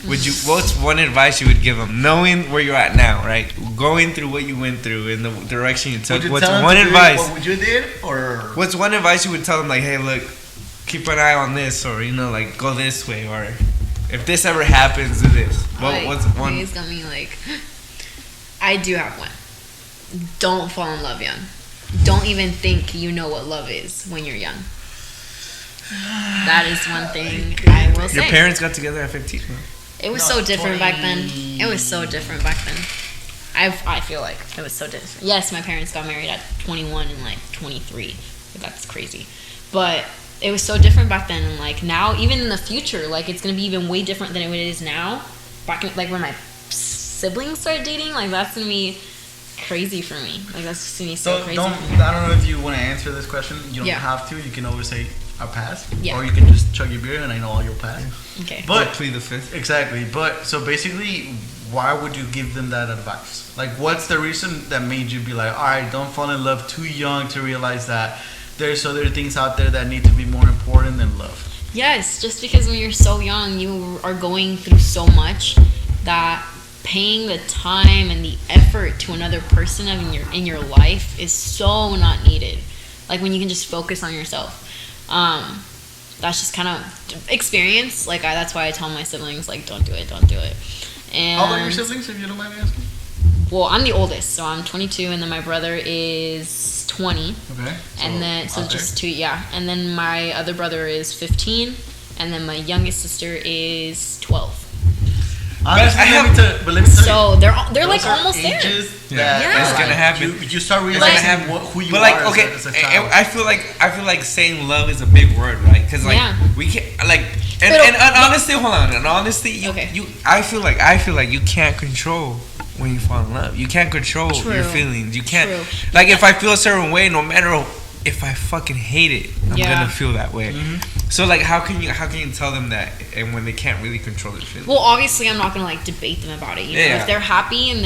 What's one advice you would give them, knowing where you're at now, right? Going through what you went through and the direction you took. Would you What's tell them one to do advice? what you did, or What's one advice you would tell them, like, hey, look, keep an eye on this, or, you know, like, go this way, or if this ever happens, do this. What's one? He's got me like. I do have one. Don't fall in love young. Don't even think you know what love is when you're young. That is one thing I will say. Your parents got together at 15, man. It was No, so different back then. 20. It was so different back then. I feel like it was so different. Yes, my parents got married at 21 and like 23. That's crazy. But it was so different back then, and like now, even in the future, like it's gonna be even way different than it is now. Back in, like when my siblings start dating, like that's gonna be crazy for me. Like that's just gonna be so crazy. I don't know if you want to answer this question. You don't Yeah. have to. You can always say I'll pass, Yeah. or you can just chug your beer and I know you'll pass. Okay. But Plead the fifth. exactly. But so basically, why would you give them that advice? Like, what's the reason that made you be like, all right, don't fall in love too young to realize that there's other things out there that need to be more important than love? Yes, just because when you're so young, you are going through so much that paying the time and the effort to another person in your life is so not needed. Like when you can just focus on yourself. That's just kind of experience. Like that's why I tell my siblings, like, don't do it. And How old are your siblings, if you don't mind me asking? well, I'm the oldest, so I'm 22, and then my brother is 20. Okay. And then so out there. just two, yeah. And then my other brother is 15, and then my youngest sister is 12. Honestly, I let me tell you. So they're those like are almost there. ages Yeah. that, Yeah. It's gonna like, happen. You start It's realizing gonna happen. who you But like, are okay, as a child. I feel like saying love is a big word, right? Because like Yeah. we can't like and, Pero- and honestly, hold on. And honestly, Okay. I feel like you can't control when you fall in love. You can't control True. your feelings. You can't True. like if I feel a certain way, no matter if I fucking hate it, I'm Yeah. gonna feel that way. So like, how can you tell them that and when they can't really control their feelings? Well, obviously, I'm not gonna like debate them about it. You know, Yeah. if they're happy and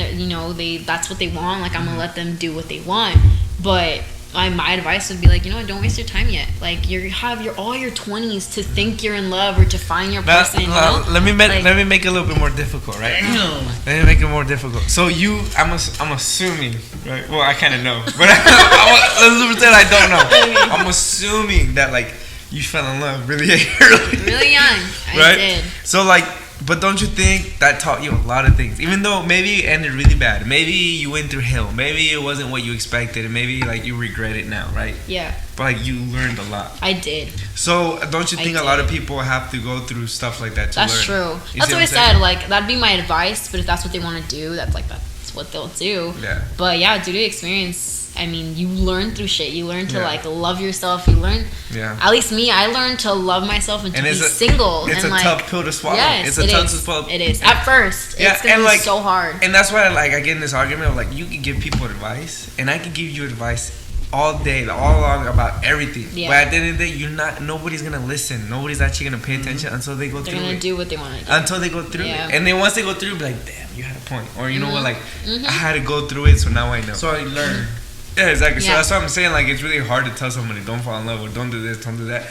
that's what they want, like I'm gonna let them do what they want. But my advice would be like, don't waste your time yet. Like have all your 20s to think you're in love or to find your Now, person. You know? let me Like- make it a little bit more difficult, right? Damn. Let me make it more difficult. So I'm assuming, right? Well, I kind of know, but let's pretend I don't know. I'm assuming that like you fell in love really early, Really young, I right? did. So like, but don't you think that taught you a lot of things? Even though maybe it ended really bad, maybe you went through hell, maybe it wasn't what you expected, and maybe like you regret it now, right? Yeah, But like you learned a lot. I did. So don't you I think a lot did. of people have to go through stuff like that to That's learn? true. You That's see what I I'm said. saying? Like that'd be my advice. But if that's what they want to do, that's what they'll do. Yeah. But yeah, due to experience, I mean, you learn through shit. You learn to Yeah. like love yourself. You learn. Yeah. At least me, I learned to love myself and to And be it's a- single. It's and a like, tough pill to swallow. Yes, It's a it tough is. to swallow. It is. At first, Yeah, it's gonna and be like- so hard. And that's why like I get in this argument of like you can give people advice and I can give you advice all day, all along about everything. Yeah. But at the end of the day, nobody's gonna listen. Nobody's actually gonna pay attention until they go They're through gonna it. do what they want to do. Until they go through Yeah. it. And then once they go through it, be like, damn, you had a point. Or you know what, like Mhm. I had to go through it, so now I know. So I learned. Yeah, exactly. So Yeah. that's what I'm saying. Like, it's really hard to tell somebody, don't fall in love or don't do this, don't do that.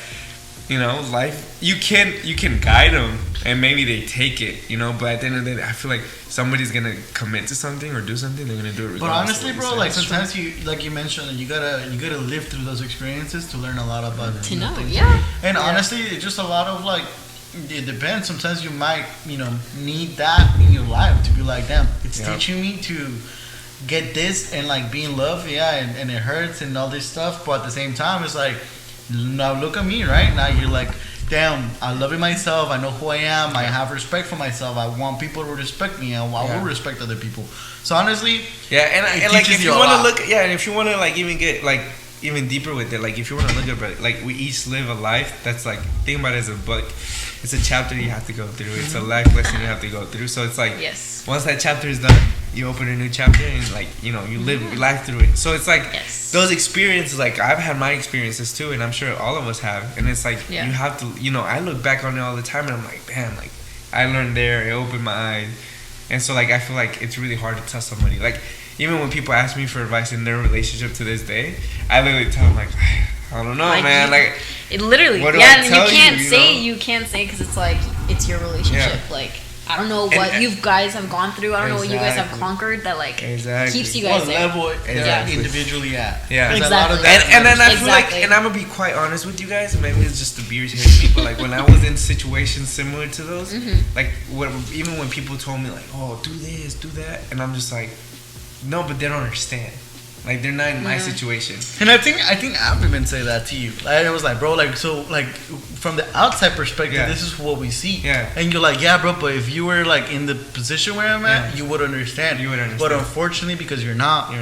You know, life, you can guide them and maybe they take it, you know, but at the end of the day, I feel like somebody's gonna commit to something or do something, they're gonna do it regardless. But honestly, bro, like sometimes you, like you mentioned, you gotta live through those experiences to learn a lot about to know, things. yeah. And honestly, it's just a lot of like, it depends. Sometimes you might, need that in your life to be like, damn, it's teaching me to get this and like be in love, and it hurts and all this stuff. But at the same time, it's like, now look at me, right? Now you're like, damn, I love it myself. I know who I am. I have respect for myself. I want people to respect me, and I will respect other people. So honestly, and like if you want to look, and if you want to like even get like even deeper with it, like if you want to look at it, like we each live a life that's like, think about it as a book. It's a chapter you have to go through. It's a life lesson you have to go through. So it's like, once that chapter is done, you open a new chapter and like, you live your life through it. So it's like those experiences, like I've had my experiences too, and I'm sure all of us have. And it's like, you have to, I look back on it all the time and I'm like, damn, like I learned there, it opened my eyes. And so like, I feel like it's really hard to tell somebody. Like even when people ask me for advice in their relationship to this day, I literally tell them like, I don't know, like, man. Like it literally, what do I tell you can't say because it's like it's your relationship. Like I don't know what you guys have gone through. I don't know what you guys have conquered that like keeps you guys there. What level individually at? Yeah, exactly. And then I feel like, and I'm gonna be quite honest with you guys. Maybe it's just the beers hitting me, but like when I was in situations similar to those, like even when people told me like, oh, do this, do that, and I'm just like, no, but they don't understand. Like they're not in my situation. And I think I've even say that to you. Like I was like, bro, like so like from the outside perspective, this is what we see. Yeah. And you're like, yeah, bro, but if you were like in the position where I'm at, you would understand. But unfortunately, because you're not,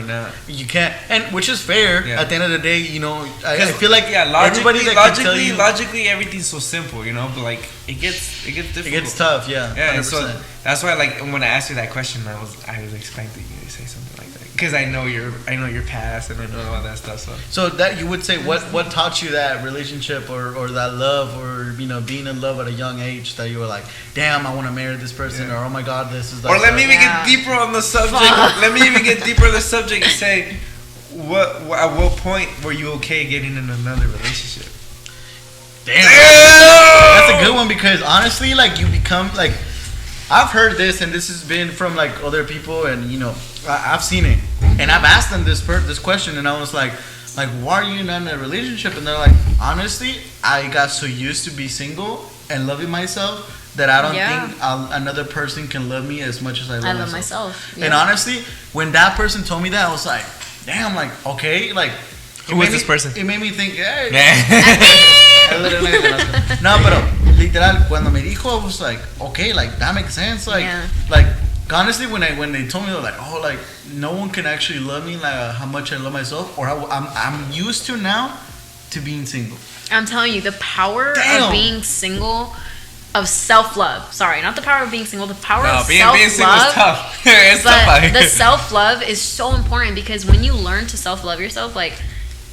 you can't. And which is fair. Yeah. At the end of the day, I feel like logically everything's so simple, but like it gets difficult. It gets tough, yeah. And so that's why like when I asked you that question, I was expecting you to say something like that. Because I know your past and I know all that stuff. So that you would say what taught you that relationship or that love or being in love at a young age that you were like, damn, I want to marry this person or oh my god, this is. Or let me even get deeper on the subject. Let me even get deeper on the subject and say, at what point were you okay getting in another relationship? Damn. That's a good one because honestly, like you become like. I've heard this, and this has been from like other people, and I've seen it, and I've asked them this question, and I was like, why are you not in a relationship? And they're like, honestly, I got so used to be single and loving myself that I don't think another person can love me as much as I love myself. Yeah. And honestly, when that person told me that, I was like, damn, like okay, like who was this person? It made me think, hey. No, pero literal, cuando me dijo, I was like, okay, like that makes sense. Like, like honestly, when they told me, they were like, oh, like no one can actually love me like how much I love myself, or how I'm used to now to being single. I'm telling you, the power of being single, of self-love. Sorry, not the power of being single. The power of self-love. Being single is tough. It's tough. The self-love is so important because when you learn to self-love yourself, like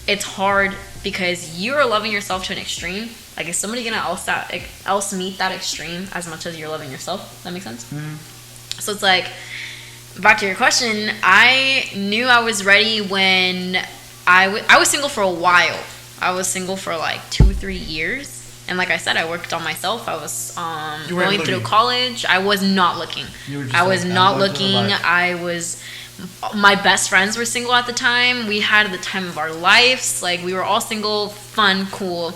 it's hard because you're loving yourself to an extreme. Like, is somebody gonna else meet that extreme as much as you're loving yourself? That makes sense? Mm-hmm. So it's like, back to your question, I knew I was ready when I was single for a while. I was single for like 2-3 years. And like I said, I worked on myself. I was going through college. I was not looking. My best friends were single at the time. We had the time of our lives. Like, we were all single, fun, cool.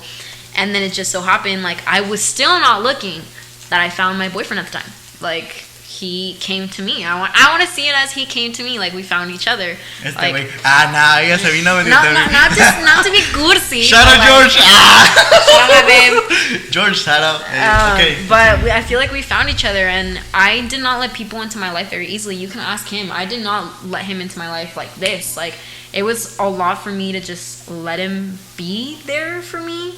And then it just so happened, like, I was still not looking, that I found my boyfriend at the time. Like, he came to me. I want to see it as he came to me. Like, we found each other. Like, ella se vino not to be cursi. Shout out George. Shout out, babe. George, shout out. Okay. But I feel like we found each other, and I did not let people into my life very easily. You can ask him. I did not let him into my life like this. Like, it was a lot for me to just let him be there for me.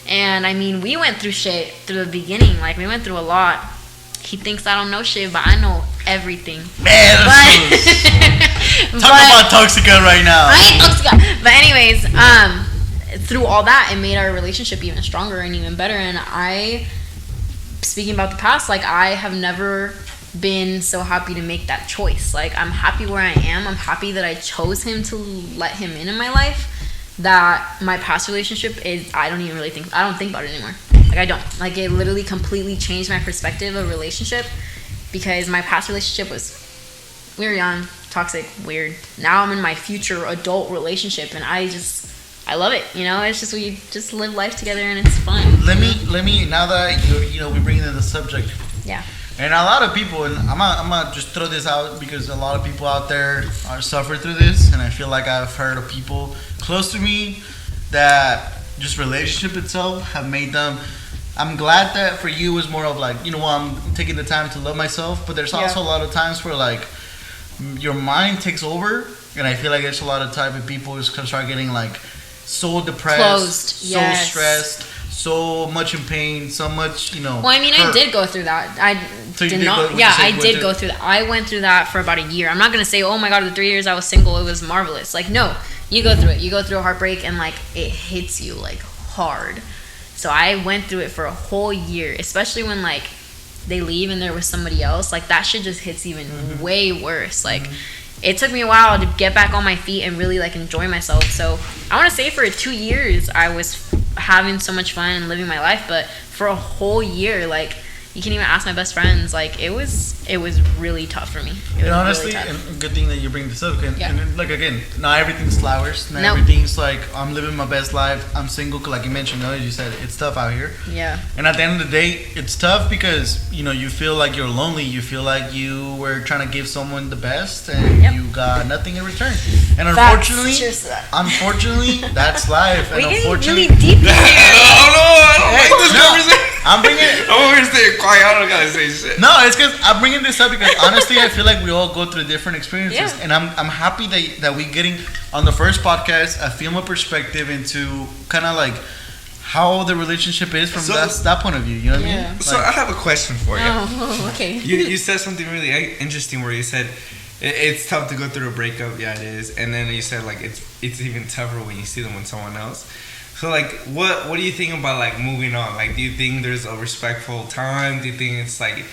And I mean, we went through shit through the beginning. Like, we went through a lot. He thinks I don't know shit, but I know everything. Man, talk about Toxica right now. I ain't Toxica. But anyways, through all that, it made our relationship even stronger and even better. And speaking about the past, like, I have never been so happy to make that choice. Like, I'm happy where I am. I'm happy that I chose him to let him in my life. that my past relationship is, I don't think about it anymore. Like, I don't. Like, it literally completely changed my perspective of relationship, because my past relationship was, we were young, toxic, weird. Now I'm in my future adult relationship, and I love it. You know, it's just, we just live life together, and it's fun. Let me now that we bring in the subject. Yeah. And a lot of people, and I'm gonna just throw this out because a lot of people out there are suffer through this, and I feel like I've heard of people close to me that just relationship itself have made them. I'm glad that for you is more of like, you know what, I'm taking the time to love myself, but there's also a lot of times where like your mind takes over, and I feel like there's a lot of type of people who start getting like so depressed, so stressed, so much in pain, so much, Well, I mean, hurt. I did go through that. I did go through that. I went through that for about a year. I'm not gonna say, oh my god, the 3 years I was single, it was marvelous. Like, no, you go through it. You go through a heartbreak, and like it hits you like hard. So I went through it for a whole year, especially when like they leave and they're with somebody else. Like, that shit just hits even way worse. Like, it took me a while to get back on my feet and really like enjoy myself. So I want to say for 2 years I was having so much fun and living my life, but for a whole year, like, you can even ask my best friends, like, it was really tough for me. And honestly, really, and good thing that you bring this up, and like, again, not everything's flowers, not everything's like I'm living my best life, I'm single, like you mentioned earlier, you said it's tough out here. Yeah. And at the end of the day, it's tough because you feel like you're lonely, you feel like you were trying to give someone the best and you got nothing in return. And unfortunately, that's life. We're and getting unfortunately, really deep here. I don't like this conversation. I'm bringing it. I'm over here staying quiet. I don't gotta say shit. No, it's because I'm bringing this up because honestly, I feel like we all go through different experiences, and I'm happy that we getting on the first podcast a female perspective into kind of like how the relationship is from that point of view. You know what I mean? So I have a question for you. Oh, okay. You said something really interesting where you said it's tough to go through a breakup. Yeah, it is. And then you said like it's even tougher when you see them with someone else. So like, what do you think about like moving on? Like, do you think there's a respectful time? Do you think it's like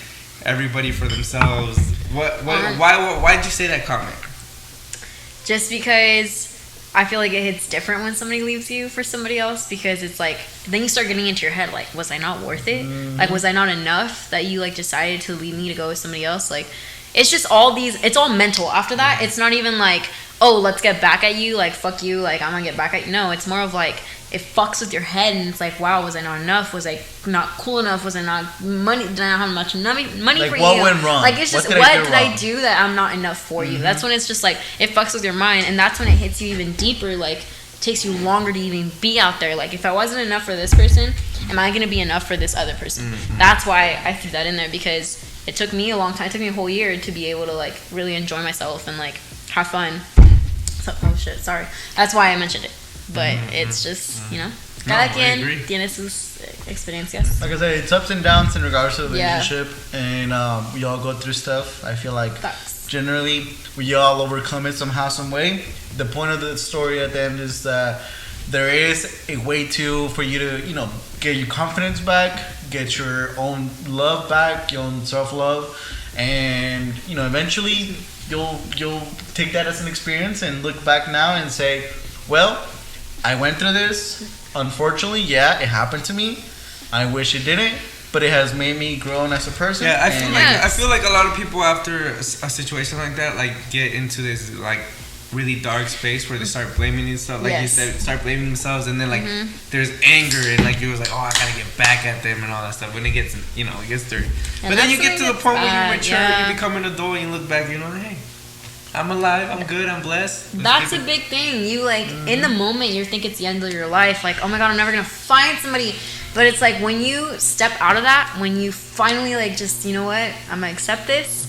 everybody for themselves? Why'd you say that comment? Just because I feel like it hits different when somebody leaves you for somebody else, because it's like, then you start getting into your head like, was I not worth it? Like, was I not enough that you like decided to leave me to go with somebody else? Like, it's just it's all mental. After that, it's not even like, oh, let's get back at you, like, fuck you, like, I'm gonna get back at you. No, it's more of like, it fucks with your head, and it's like, wow, was I not enough? Was I not cool enough? Was I not money? Did I not have much money like, for you? What went wrong? Like, it's just, what did I do that I'm not enough for you? That's when it's just like, it fucks with your mind, and that's when it hits you even deeper. Like, it takes you longer to even be out there. Like, if I wasn't enough for this person, am I gonna be enough for this other person? That's why I threw that in there, because it took me a long time. It took me a whole year to be able to like really enjoy myself and like have fun. So, oh shit, sorry. That's why I mentioned it. But it's just, cada quien tiene sus experiencias. Like I said, it's ups and downs in regards to the relationship, and we all go through stuff. I feel like generally we all overcome it somehow, some way. The point of the story at the end is that there is a way for you to, get your confidence back, get your own love back, your own self-love, and eventually you'll take that as an experience and look back now and say, well, I went through this. Unfortunately, it happened to me. I wish it didn't, but it has made me grow as a person. Yeah, I feel like a lot of people after a situation like that, like, get into this like really dark space where they start blaming themselves, like you said, start blaming themselves, and then like there's anger, and like it was like, oh, I gotta get back at them and all that stuff. When it gets, it gets dirty. But then you get to the point where you mature, you become an adult, and you look back, hey, I'm alive, I'm good, I'm blessed. That's a big thing. You like in the moment you think it's the end of your life, like, oh my god, I'm never gonna find somebody. But it's like when you step out of that, when you finally like just, you know what, I'm gonna accept this,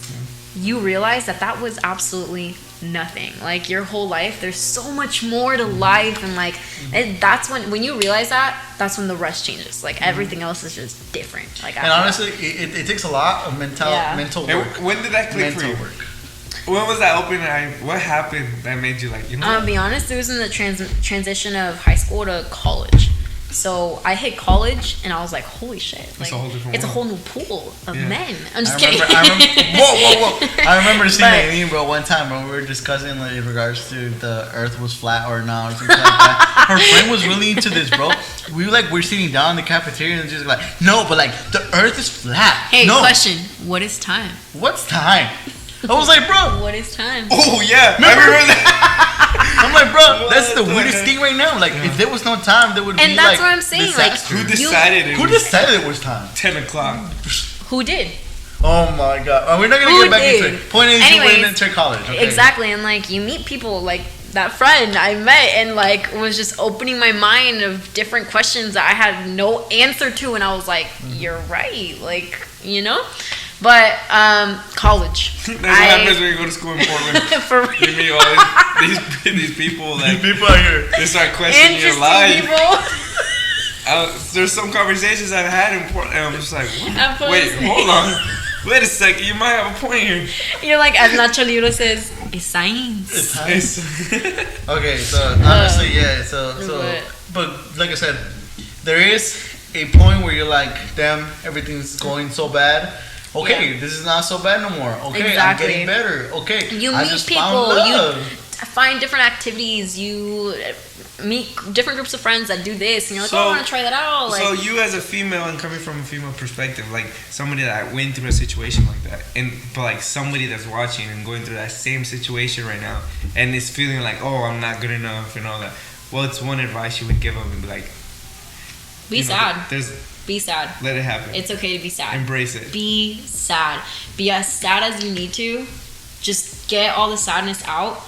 you realize that was absolutely nothing. Like, your whole life, there's so much more to life, and like that's when you realize that's when the rest changes. Like, everything else is just different. Like, and honestly, it takes a lot of mental work. When did that click for you? When was that opening? What happened that made you like, I'll be honest, it was in the transition of high school to college. So I hit college, and I was like, "Holy shit! Like, it's a whole new pool of men." I'm just kidding. Whoa! I remember seeing Ailen, bro, one time when we were discussing like in regards to the Earth was flat or not, or something like that. Her friend was really into this, bro. We're sitting down in the cafeteria and just like, no, but like the Earth is flat. Hey, question: what is time? What's time? I was like, bro, what is time? Oh yeah, I remember that. I'm like, bro, that's the weirdest thing right now. Like, if there was no time, there would be like. And that's what I'm saying. Disaster. Like, who decided it was time? 10 o'clock. Who did? Oh my god, we're not gonna get back into it. Point is, you went into college. Okay. Exactly, and like you meet people like that friend I met, and like was just opening my mind of different questions that I had no answer to, and I was like, you're right, like, you know. But college. That's what happens when you go to school in Portland. For real. You meet all these people. Like, these people out here. They start questioning your life. There's some conversations I've had in Portland, and I'm just like, what? Wait, hold on. Wait a second, you might have a point here. You're like, as Nacho Libro says, it's science. It's science. Okay, so honestly, yeah. So, but like I said, there is a point where you're like, damn, everything's going so bad. Okay, this is not so bad no more. Okay, exactly. I'm getting better. Okay, you meet people. You find different activities. You meet different groups of friends that do this, and you're like, I want to try that out. Like, so you, as a female, and coming from a female perspective, like somebody that went through a situation like that, but like somebody that's watching and going through that same situation right now, and is feeling like, oh, I'm not good enough and all that. What's one advice you would give them and be like, be sad. Be sad. Let it happen. It's okay to be sad. Embrace it. Be sad. Be as sad as you need to. Just get all the sadness out,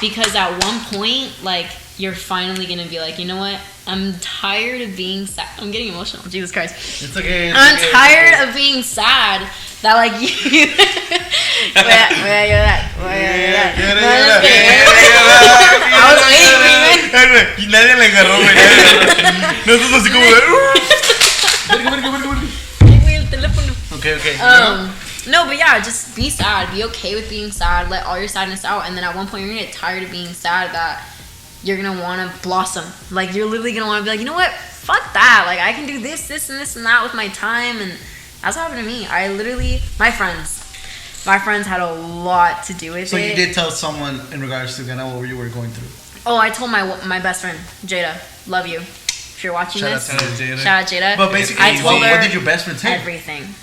because at one point, like, you're finally gonna be like, you know what? I'm tired of being sad. I'm getting emotional. Jesus Christ. It's okay. I'm tired of being sad. That like you. I was waiting. Nadie le agarró, güey. Nosotros así como de. Okay. No, but yeah, just be sad. Be okay with being sad. Let all your sadness out, and then at one point you're gonna get tired of being sad. That you're gonna want to blossom. Like, you're literally gonna want to be like, you know what? Fuck that. Like, I can do this, and this, and that with my time, and that's what happened to me. I literally, my friends had a lot to do with it. So you did tell someone in regards to kind of what you were going through. Oh, I told my best friend Jada. Love you. If you're watching this, shout out Jada. But basically, I told her what did your best friend say? Everything.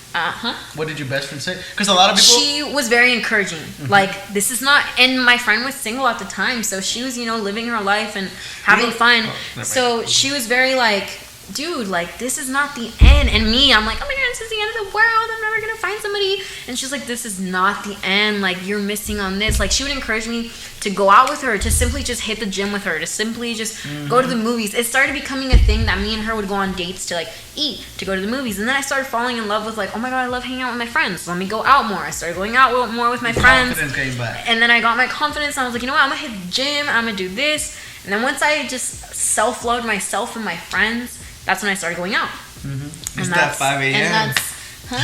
What did your best friend say? Because a lot of people. She was very encouraging. Mm-hmm. Like, this is not. And my friend was single at the time, so she was, living her life and having fun. So she was very like, dude, like, this is not the end. And me, I'm like, oh my god, this is the end of the world. I'm never gonna find somebody. And she's like, this is not the end. Like, you're missing on this. Like, she would encourage me to go out with her, to simply just hit the gym with her, to simply just go to the movies. It started becoming a thing that me and her would go on dates to, like, eat, to go to the movies. And then I started falling in love with, like, oh my god, I love hanging out with my friends. Let me go out more. I started going out more with my friends. Confidence came back. And then I got my confidence, and I was like, you know what, I'm gonna hit the gym, I'm gonna do this. And then once I just self-loved myself and my friends, that's when I started going out. Mm-hmm. It's that 5 a.m. And that's... Huh?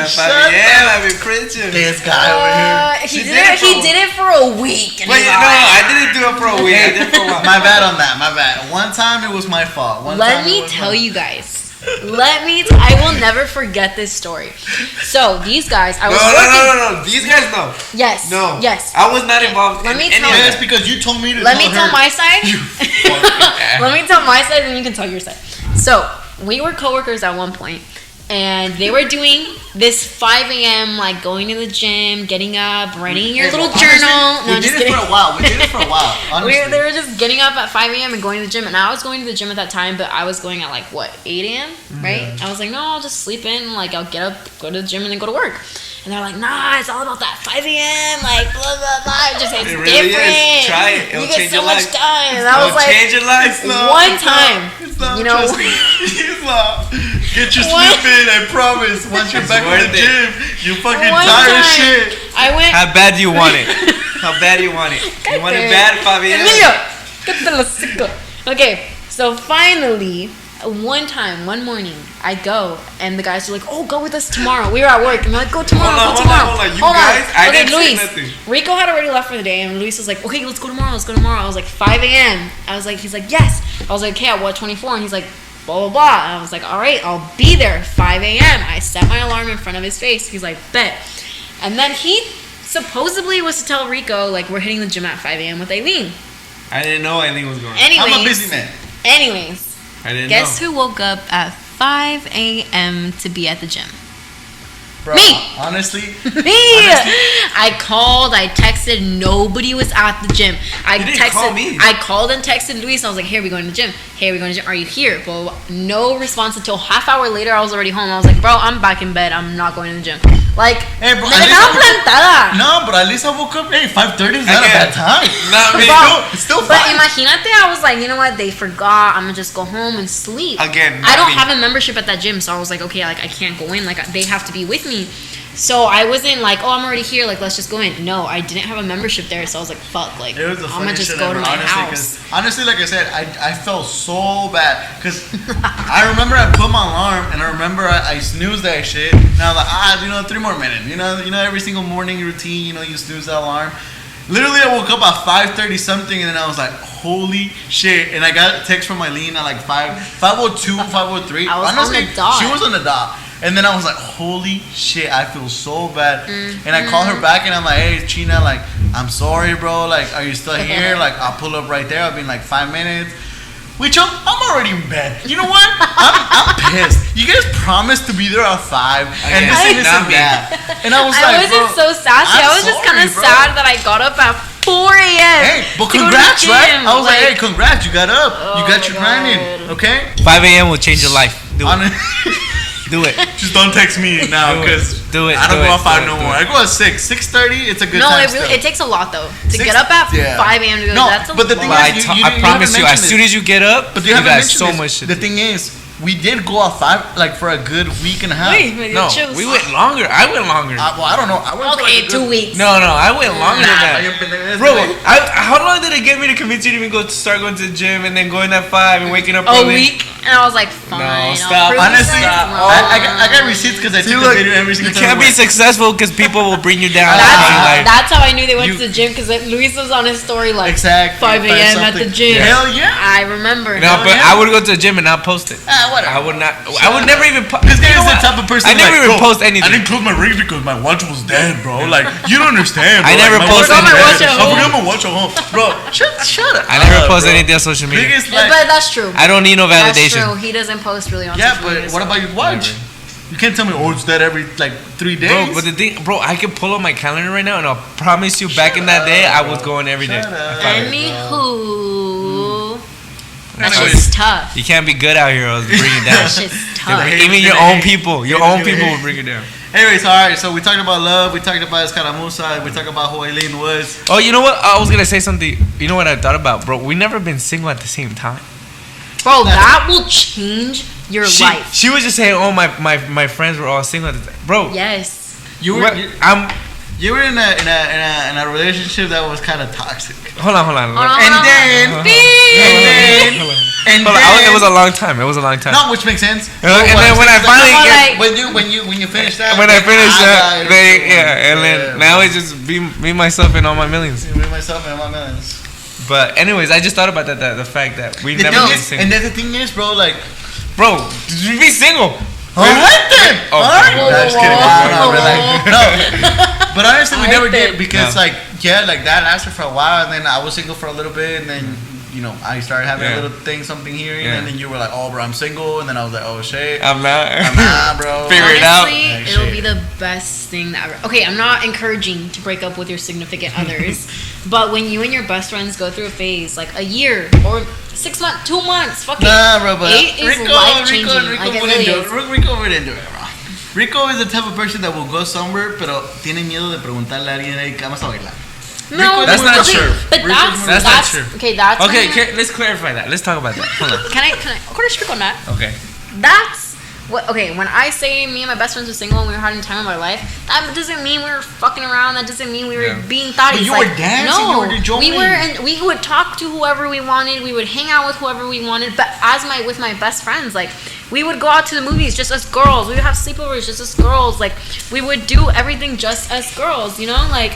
It's that 5 a.m. I've been preaching. This guy over here. He did it for a week. Wait, no, I didn't do it for a week. I did it for a while. My bad on that. My bad. One time it was my fault. Let me tell you guys. I will never forget this story. So these guys, I was No. These guys, no. Yes. No. Yes. I was not involved. Let me tell you. That's because you told me to. Let me tell my side. Let me tell my side, and you can tell your side. So we were coworkers at one point, and they were doing this 5 a.m. like going to the gym, getting up, writing your little journal. We did it for a while. They were just getting up at 5 a.m. and going to the gym, and I was going to the gym at that time, but I was going at like 8 a.m. Right? I was like, no, I'll just sleep in. Like, I'll get up, go to the gym, and then go to work. And they're like, nah, it's all about that 5 a.m. Like, blah, blah, blah. It's really different. Is. Try it. It'll change your life. You get so much done. And I was like, change your life. One time, get your sleep in, I promise. Once you're back in the gym, you fucking tired as shit. How bad do you want it? How bad do you want it? You want it bad, 5 a.m.? Okay, so finally, one morning, I go, and the guys are like, oh, go with us tomorrow. We were at work, and they're like, go tomorrow, Hold on. You guys? I didn't say nothing. Rico had already left for the day, and Luis was like, okay, let's go tomorrow. I was like, 5 a.m. He's like, yes. I was like, okay, at what, 24? And he's like, blah, blah, blah. And I was like, all right, I'll be there 5 a.m. I set my alarm in front of his face. He's like, bet. And then he supposedly was to tell Rico, like, we're hitting the gym at 5 a.m. with Ailen. I didn't know Ailen was going. Anyways, I'm a busy man. Anyways, I didn't guess know. who woke up at 5 a.m. to be at the gym? Bro, Me. Honestly. Me. I called, I texted, nobody was at the gym. You didn't call me. I called and texted Luis. I was like, hey, are we going to the gym? Hey, are we going to the gym? Are you here? Blah, blah, blah. No response until half hour later. I was already home. I was like, bro, I'm back in bed. I'm not going to the gym. Like, Hey, bro, me at least dejaron plantada. No, but at least I woke up. Hey, 5:30 is not a bad time. Not me. It's still But fine. imagínate, I was like, you know what? They forgot. I'm gonna just go home and sleep. Again, I don't not me. have a membership at that gym, so I was like, okay, like I can't go in. Like they have to be with me. So I wasn't like, oh, I'm already here. Like let's just go in. No, I didn't have a membership there, so I was like, fuck. Like It was the I'm gonna funniest just shit go ever, to my honestly, house. 'cause honestly, like I said, I felt so bad because I remember I put my alarm and I remember I snoozed that shit and I was like, 3 more minutes. You know, every single morning routine, you snooze that alarm. Literally, I woke up at 5:30 something and then I was like, holy shit! And I got a text from Ailen at like 5:02, 5:03. I was honestly, on the dot. she was on the dot. And then I was like, holy shit, I feel so bad. Mm-hmm. And I call her back and I'm like, hey, China, like, I'm sorry, bro. Like, are you still here? Like, I'll pull up right there. I'll be in like 5 minutes. Which I'm already in bed. You know what? I'm pissed. You guys promised to be there at 5 and this and this and that. And I was I like, wasn't bro, so sassy. I'm I was just kind of sorry, bro. sad that I got up at 4 a.m. Hey, but to go to the congrats, right? gym. I was like, hey, congrats. You got up. you got my your God. grinding. Okay? 5 a.m. will change your life. Do it. Do it. Just don't text me now because Do it. I don't Do go it. at 5 Do no it. more. I go at 6. 6:30, it's a good No, time. it really still. it takes a lot though to 6 get up at yeah. 5 a.m. to go. No, That's a but the thing lot. is, But you I promise you, haven't as soon as you get up, But you you haven't got mentioned so this. much shit. The thing is, we did go at 5 like for a good week and a half. Wait, wait, No, choose. we went longer. I went longer. Well, I don't know. I went for Okay, like a good- 2 weeks. No, I went longer than that. Nah, Bro, how long did it get me to convince you to even start going to the gym and then going at 5 and waking up A early? week, and I was like, fine. I'll stop. prove Honestly, you guys wrong. I got receipts because I took the video every You single time. can't be successful because people will bring you down. That's how I knew they went You- to the gym because Luis was on his story like Exactly. 5 a.m. at the something. gym. Hell yeah. I remember. No, Hell but yeah. I would go to the gym and not post it. Whatever. I would not. I would never even. This guy is the type of person. I never like, even bro, post anything. I didn't close my rig because my watch was dead, bro. Like you don't understand. Bro. I never like, my post watch was anything. dead. I I forgot my watch at home, bro. Shut up. I never post bro. anything on social media. Biggest Yeah, like, but that's true. I don't need no That's true. validation. He doesn't post really on yeah, social media, but what so- about your watch? You can't tell me, oh, it's dead every like 3 days. Bro, but the thing, bro, I can pull up my calendar right now, and I'll promise you, back in that day, I was going every day. Shut up. Anywho, that Anyways. shit's tough. You can't be good out here, or else bring you down. That shit's tough. Even your own people, will bring you down. Anyways, all right. So we talked about love. We talked about Escaramuza. We talked about who Ailen was. Oh, you know what? I was gonna say something. You know what I thought about, bro? We never been single at the same time. Bro, that will change your life. She was just saying, oh, my friends were all single at the time. Bro, Yes. You were what- you were in a relationship that was kind of toxic. hold on. Hold on, And hold on. then Hold on. and Hold on, then it was a long time. It was a long time. no, which makes sense. And then when I finally get- when you finish that, when I finished that, then and then now it's just me, myself, and all my millions. me, myself, and my millions. But anyways, I just thought about that the fact that we The never thing been is, single. and then the thing is, bro, like, Bro, you be single. all right then, Oh, all right. whoa, No, just kidding. whoa, No, relax. No, but honestly, we All never right did then. because, No. like, yeah, like that lasted for a while, and then I was single for a little bit, and then. I started having Yeah. a little thing, something here, Yeah. and then you were like, "Oh, bro, I'm single," and then I was like, "Oh shit, I'm not. I'm not, bro." Figure it out. Honestly, Like, it'll shit. be the best thing that ever. Okay, I'm not encouraging to break up with your significant others, but when you and your best friends go through a phase, like a year or 6 months, 2 months, fuck it. Nah, bro, but 8 is life-changing. Like, it really is. Rico wouldn't do it, bro. Rico is the type of person that will go somewhere, pero tiene miedo de preguntarle a alguien, "Hey, ¿qué vamos a bailar?" No, That's not okay, true. But That's not true. Okay, that's Okay, when- let's clarify that. Let's talk about that. Hold on. Can I? Can I speak on that? Okay. That's what. Okay, when I say me and my best friends were single and we were having the time of our life, that doesn't mean we were fucking around. That doesn't mean we were Yeah. being thotties. But you like, were dancing, No, you were joking. we were, and we would talk to whoever we wanted. We would hang out with whoever we wanted. But with my best friends, like we would go out to the movies just as girls. We would have sleepovers just as girls. Like we would do everything just as girls. You know, like.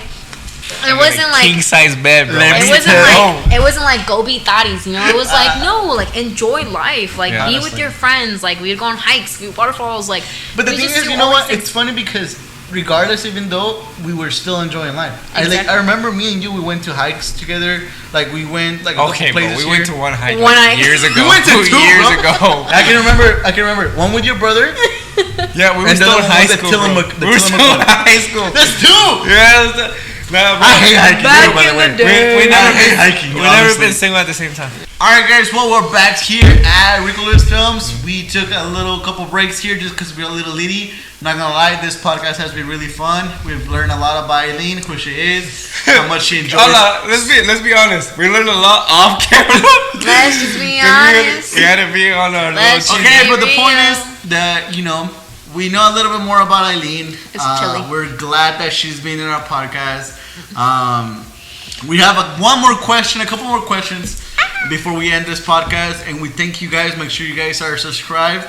It wasn't like king size bed, bro. It wasn't like go be thotties, you know. It was like no, like enjoy life, like be with your friends. Like we'd go on hikes, waterfalls, like. But the thing is, you know what? It's funny because regardless, even though we were still enjoying life, I remember me and you. We went to hikes together. Like we went like okay, but we went to one hike years ago. We went to 2 years ago. I can remember one with your brother. Yeah, we were still in high school. We were still in high school. That's 2. Yeah. No, I hate hiking. Back in the day. We never been single at the same time. Alright guys, well we're back here at RicoLuisFilms. We took a couple breaks here just because we're a little litty. Not gonna lie, this podcast has been really fun. We've learned a lot about Ailen, who she is, how much she enjoys. Let's be honest. We learned a lot off camera. Let's just be honest. We had to be on our little. Okay, but the point is that we know a little bit more about Ailen. It's chilly. We're glad that she's been in our podcast. We have a couple more questions before we end this podcast, and we thank you guys. Make sure you guys are subscribed.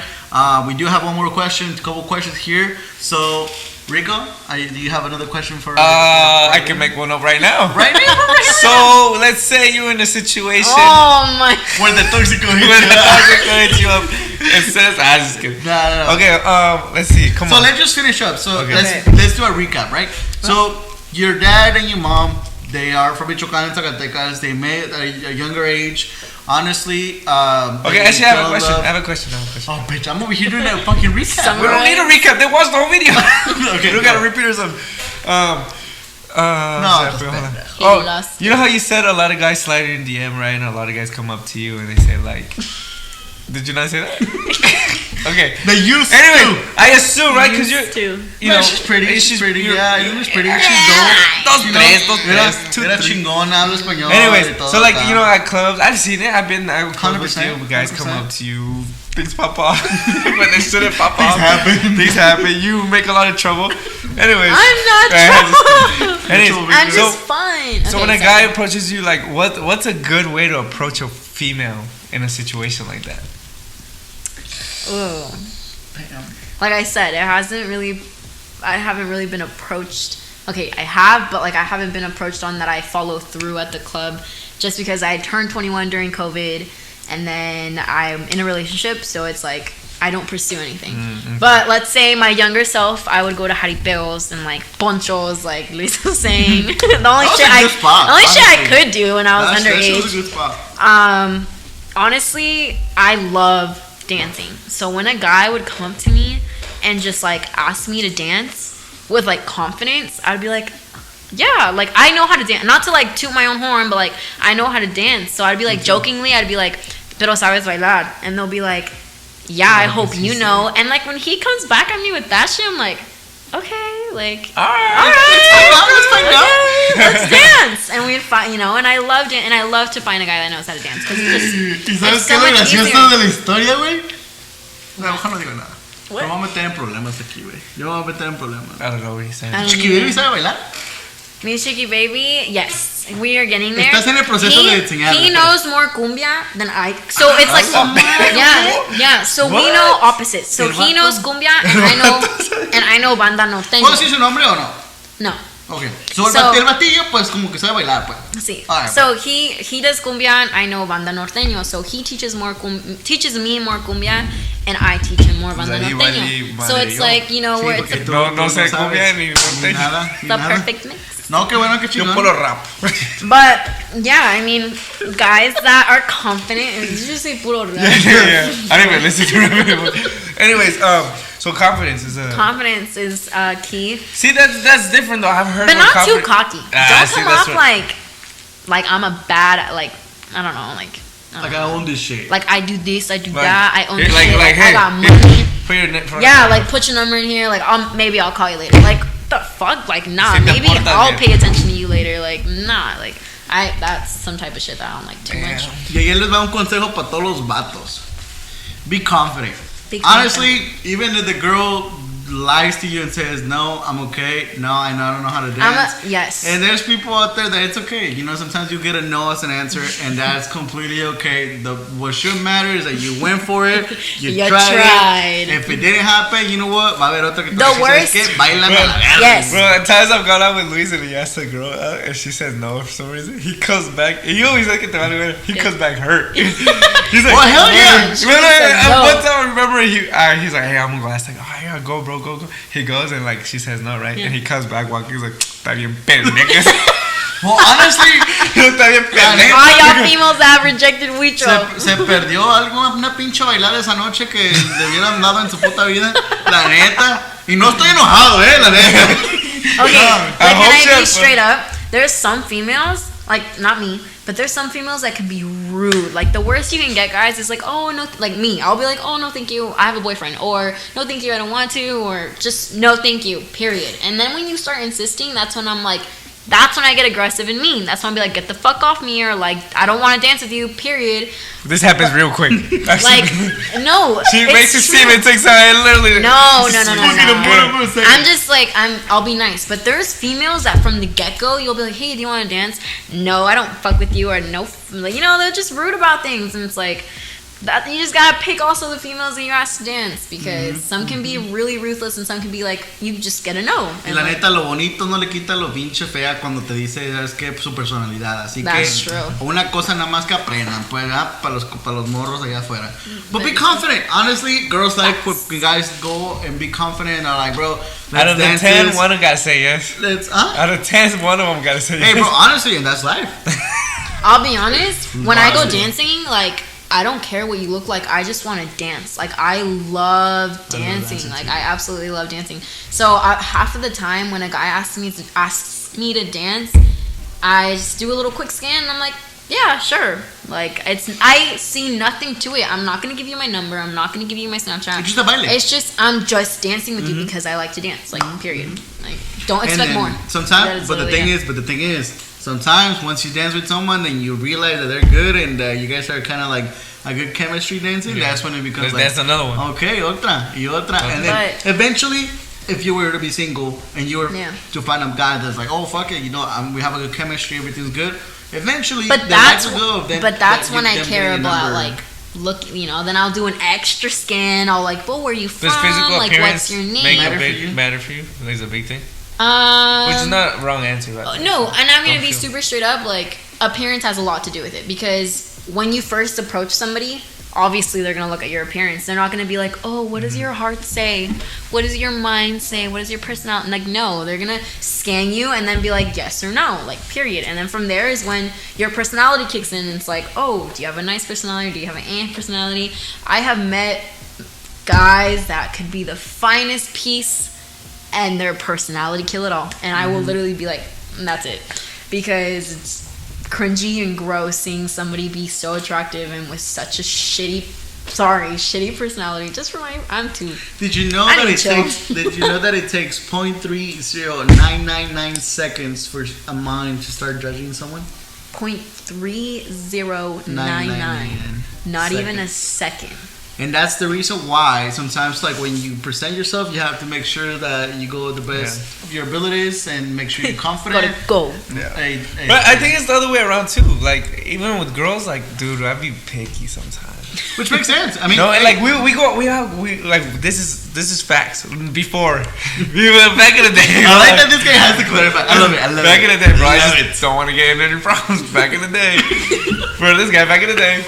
We do have one more question, a couple questions here. So, Rico, do you have another question for? I can make one up right now. Right now. So let's say you're in a situation. Oh my! Where the toxico hits you up. It says, just kidding. No. Okay, let's see. Come on. So let's just finish up. So let's do a recap, right? So your dad and your mom, they are from Michoacan and Zacatecas. They met at a younger age. Honestly, okay. Actually, I have a question. Oh, bitch! I'm over here doing a fucking recap. We don't need a recap. They watched the whole video. Okay, we gotta repeat or something. You know how you said a lot of guys slide in DM, right? And a lot of guys come up to you and they say like, "Did you not say that?" Okay. They used anyway, I assume, right? Because you know, she's pretty. She's pretty. Yeah, she's pretty. She's dope. Era chingona, habla español. Anyways, so like at clubs, I've seen it. I've clubs with you. Guys 100%. Come up to you. Things pop off when they shouldn't pop off. Things happen. You make a lot of trouble. Anyways, I'm not trouble. I'm so, just fine. So when a guy approaches you, like, what's a good way to approach a female in a situation like that? Ooh. Like I said, I haven't really been approached. Okay, I have, but like I haven't been approached on that I follow through at the club, just because I turned 21 during COVID, and then I'm in a relationship, so it's like I don't pursue anything. Mm-hmm. But let's say my younger self, I would go to jaripeos and like ponchos, like Luis was saying. the only shit I could do when I was underage. That was a good spot. Honestly, I love dancing. So when a guy would come up to me and just like ask me to dance with like confidence, I'd be like, yeah, like I know how to dance. Not to like toot my own horn, but like I know how to dance. So I'd be like jokingly, I'd be like, pero sabes bailar, and they'll be like, yeah, I hope you know. And like when he comes back at me with that shit, I'm like, okay, like all right, let's dance. And we'd find, and I loved it, and I love to find a guy that knows how to dance because it's just so much easier. De la historia, güey? No, mejor no digo nada. Me voy a meter en problemas aquí, güey. Yo me voy a meter en problemas. I don't know what he's saying. Chiqui Baby sabe bailar? Me Chiqui Baby, yes. We are getting there. Estás en el proceso de enseñar. He knows more cumbia than I. So it's like, yeah. So we know opposites. So he knows cumbia, and I know banda norteña. ¿Puedo decir su nombre o no? No. Okay. So el batillo, pues como que sabe bailar, pues. Sí. Right, so he does cumbia, and I know banda norteño. So he teaches me more cumbia, and I teach him more banda norteño. So it's like, where it's no sé cumbia ni norteño. The perfect mix. No, qué bueno, qué chingón. Yo puro rap. But yeah, I mean, guys that are confident, and you just say puro rap. Yeah. I didn't even listen to rap. Anyways, so confidence is key. See, that's different though. I've heard, but not too cocky. Don't come off like I'm a bad, like I don't know, like I own this shit. Like I do this, I do that, I own this shit. Like hey, I got money. Like put your number in here. Like maybe I'll call you later. Like the fuck, like nah. Maybe I'll pay attention to you later. Like nah, like that's some type of shit that I don't like too much. Y ahí les va un consejo para todos los vatos. Be confident. Honestly, even if the girl lies to you and says, no, I'm okay. No, I don't know how to dance. Yes. And there's people out there that it's okay. You know, sometimes you get a no as an answer, and that's completely okay. What should matter is that you went for it. You tried. If it didn't happen, you know what? Va a haber otra que the worst. Yes. Bro, at times I've gone out with Luis and he asks a girl out and she says no for some reason. He comes back. He always like it to me. He comes back hurt. He's like, well, hell yeah. One time I remember he's like, hey, I'm gonna go. I was like, oh yeah, go, bro, go. He goes and like she says no, right? Yeah. And he comes back walking. He's like, está bien pendejo. Well, honestly, está bien pendejo. All y'all females that have rejected Huicho. Se perdió una pinche bailada esa noche que le hubieran dado en su puta vida. La neta. Y no estoy enojado, la neta. Okay, like, can I be straight up? There's some females, like, not me, but there's some females that can be rude. Like, the worst you can get, guys, is like, oh, no, like me. I'll be like, oh, no, thank you, I have a boyfriend. Or, no, thank you, I don't want to. Or, just, no, thank you, period. And then when you start insisting, that's when I'm like, that's when I get aggressive and mean. That's when I'll be like, get the fuck off me, or like, I don't want to dance with you, period. This happens real quick. Like, no. She makes it seem it takes literally. No. I'm just like, I'll be nice. But there's females that from the get-go, you'll be like, hey, do you want to dance? No, I don't fuck with you, or no. Like, you know, they're just rude about things. And it's like, that you just gotta pick also the females that you ask to dance, because some can be really ruthless and some can be like, you just get a no. Y la neta, lo bonito no le quita lo pinche fea cuando te dice, ¿sabes qué? Su personalidad. Así That's que true. Una cosa nada más que aprendan, pues, para los morros allá afuera. But be confident. Honestly, girls like when guys go and be confident and are like, bro, out of the 10, one of them gotta say yes. Out of 10, one of them gotta say yes. Hey, bro, honestly, and that's life. I'll be honest, when I go dancing, like, I don't care what you look like. I just want to dance. Like, I love dancing. Like, I absolutely love dancing. So half of the time when a guy asks me to dance, I just do a little quick scan and I'm like, yeah, sure. Like, I see nothing to it. I'm not gonna give you my number. I'm not gonna give you my Snapchat. It's just I'm just dancing with you because I like to dance. Like, period. Like, don't expect more. Sometimes, but the thing is. Sometimes once you dance with someone and you realize that they're good and you guys are kind of like a good chemistry dancing, that's when it becomes like, that's another one. Okay, otra. And then eventually, if you were to be single and you were to find a guy that's like, oh, fuck it, you know, we have a good chemistry, everything's good. Eventually, that's when I care about, like, look, you know, then I'll do an extra scan. I'll like, well, where are you from? Does physical like, appearance what's your name? matter for you? Like, it's a big thing? Which is not a wrong answer. Right? No, and I'm gonna be super straight up. Like, appearance has a lot to do with it, because when you first approach somebody, obviously they're gonna look at your appearance. They're not gonna be like, oh, what does your heart say? What does your mind say? What is your personality? Like, no, they're gonna scan you and then be like, yes or no, like, period. And then from there is when your personality kicks in. And it's like, oh, do you have a nice personality? Do you have an personality? I have met guys that could be the finest piece, and their personality kill it all. And I will literally be like, that's it. Because it's cringy and gross seeing somebody be so attractive and with such a shitty personality. Just for I'm too. Did you know that it takes 0.30999 seconds for a mind to start judging someone? 0.3099. Not even a second. And that's the reason why sometimes, like, when you present yourself, you have to make sure that you go the best of your abilities and make sure you're confident. Go. Yeah. But I think it's the other way around too. Like, even with girls, like, dude, I'd be picky sometimes. Which makes sense. I mean, no, and like we like this is facts. Before, back in the day. I like that this guy has to clarify. I love it. Back in the day, bro. I just don't want to get in any problems. Back in the day, for this guy, back in the day.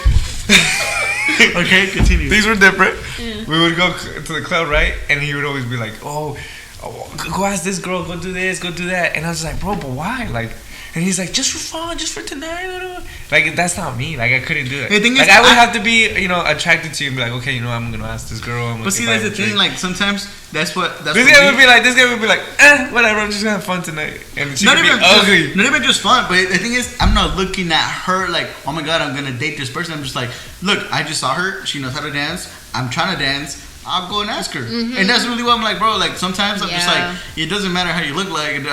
Okay, continue. Things were different. Yeah. We would go to the club, right? And he would always be like, oh, go ask this girl, go do this, go do that. And I was like, bro, but why? Like, and he's like, just for fun, just for tonight. Like, that's not me. Like, I couldn't do it. The thing is, I would have to be, you know, attracted to you and be like, okay, you know, I'm gonna ask this girl. But see, that's the thing. Like, sometimes this guy would be like, whatever. I'm just gonna have fun tonight. And she could be ugly. Not even just fun. But the thing is, I'm not looking at her like, oh my god, I'm gonna date this person. I'm just like, look, I just saw her. She knows how to dance. I'm trying to dance. I'll go and ask her. And that's really what I'm like, bro. Like, sometimes I'm just like, it doesn't matter how you look like.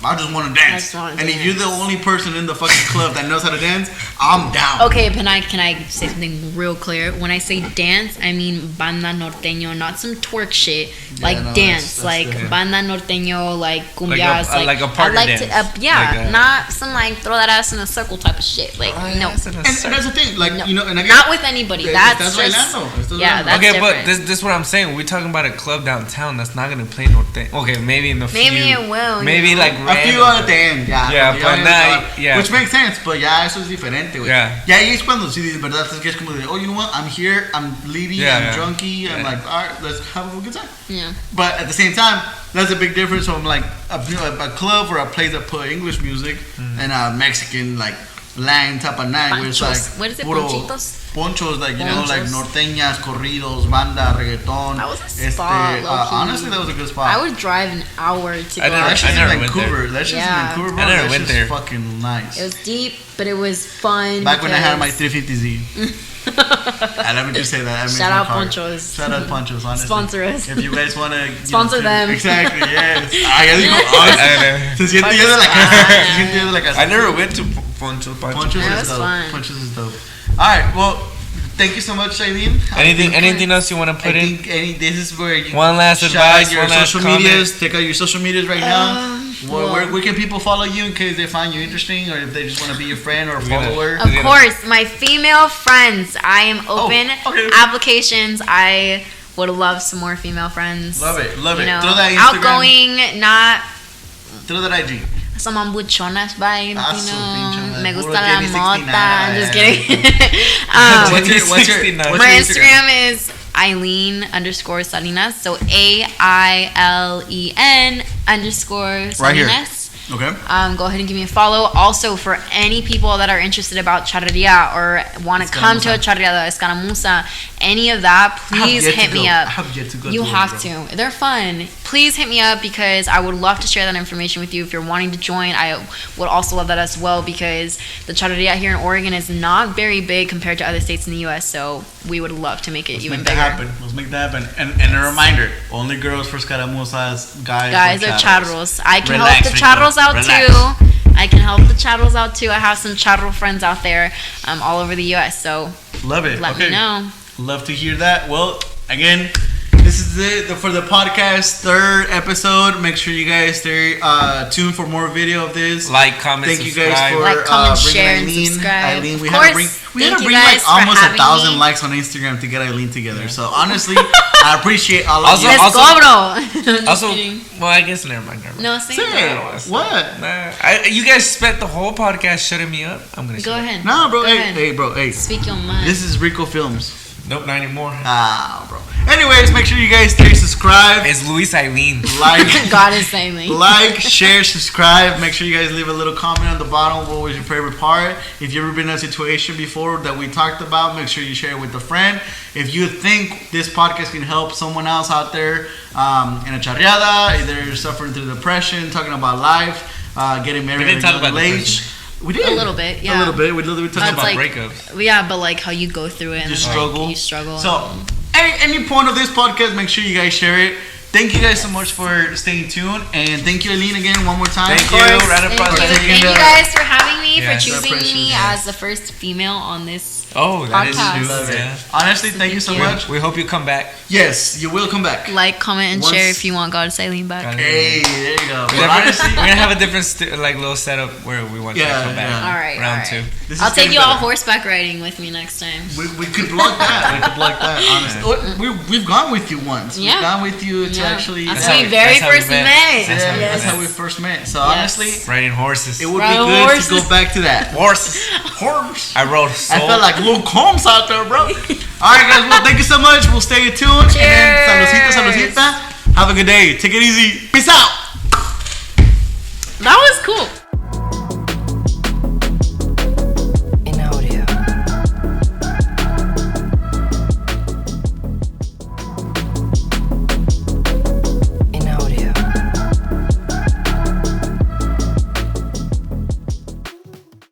I just want to dance. And if you're the only person in the fucking club that knows how to dance, I'm down. Okay, can I say something real clear? When I say dance, I mean banda norteño, not some twerk shit. Like dance, that's like different. Banda norteño, like cumbias, like a party dance. Not some like throw that ass in a circle type of shit. Like no. And that's the thing, like no. And again, not with anybody. That's just bailando. That's okay, different. but this is what I'm saying. We're talking about a club downtown that's not gonna play norteño. Okay, maybe in the maybe it will. Maybe like a few at the end, but not, which makes sense, but eso es diferente, güey. Ya ahí es cuando sí, de verdad, es como de, oh, you know what, I'm here, I'm leading, I'm drunky, I'm like, alright, let's have a good time. Yeah. But at the same time, that's a big difference from like a club or a place that put English music and a Mexican like Latin type of night where it's like what is it, ponchitos? Ponchos, like you know, like norteñas, corridos, banda, reggaeton. That was a spot. Honestly, that was a good spot. I would drive an hour to go. That shit's in Vancouver. That shit's in Vancouver, bro. I never went there. Fucking nice. It was deep, but it was fun. Back when I had my 350Z. And let me just say that. Shout out Ponchos. Shout out Ponchos, honestly. Sponsor us. If you guys want to sponsor them. Exactly, yes. Se siente yo de la casa. I never went to Ponchos. Ponchos is dope. Alright, well, thank you so much, Ailen. Anything else you want to put in? This is where you one last advice, your social medias. Take out your social medias right now. Where can people follow you in case they find you interesting, or if they just want to be your friend or follower? Of course, my female friends. I am open applications. I would love some more female friends. Love it. You know, throw that Instagram. Outgoing, not. Throw that IG. Some ambuchonas vibes, you know. Me gusta la mota. I'm just kidding. What's my Instagram is Ailen_Salinas. So AILEN_Salinas. Right here. Okay. Go ahead and give me a follow. Also, for any people that are interested about Charreria or want to come to a Charreria, Escaramuza, any of that, please hit me up. I have yet to go. You have to. They're fun. Please hit me up because I would love to share that information with you. If you're wanting to join, I would also love that as well because the Charreria here in Oregon is not very big compared to other states in the U.S. So we would love to make it even bigger. Let's make that happen. And a reminder: only girls for Escaramuzas, guys are charros. I can help the charros out too. I can help the charros out too. I have some charro friends out there all over the U.S. So love it. Let me know. Love to hear that. Well, again, this is it for the podcast, third episode. Make sure you guys stay tuned for more video of this. Like, comment, Thank subscribe. you guys for like, comment, share, Ailen. And subscribe. Ailen, we had to bring like almost 1,000 likes on Instagram to get Ailen together. So honestly, I appreciate all of you. Also, well, I guess never mind. No, say it. What? Nah, you guys spent the whole podcast shutting me up. I'm gonna go ahead. No, bro. Hey. Speak your mind. This is RicoLuisFilms. Nope, not anymore. Bro. Anyways, make sure you guys stay subscribed. It's Luis Ailen. God is Ailen. Like, share, subscribe. Make sure you guys leave a little comment on the bottom. What was your favorite part? If you've ever been in a situation before that we talked about, make sure you share it with a friend. If you think this podcast can help someone else out there in a charreada, either suffering through depression, talking about life, getting married at a young age. We did. A little bit, yeah. A little bit. We talked about breakups. Yeah, but like how you go through it. You and struggle. Like, you struggle. So, any point of this podcast, make sure you guys share it. Thank you guys so much for staying tuned. And thank you, Ailen, again, one more time. Thank you. Round of applause. Thank you guys for having me, for choosing me as the first female on this podcast. Love it. Honestly, thank you so much. We hope you come back. Yes, you will come back. Like, comment, and share if you want God to Ailen back. Hey, there you go. Honestly, we're gonna have a different little setup where we want you to come back. All right, round 2. I'll take you all horseback riding with me next time. We could block that. Honestly, we've gone with you once. Yeah. We've gone with you to actually. That's how we very first met. That's how we first met. So honestly, riding horses. It would be good to go back to that. Horse. I rode. I felt like Luke Holmes out there, bro. All right, guys. Well, thank you so much. We'll stay tuned. Cheers. And then, saludcita. Have a good day. Take it easy. Peace out. That was cool.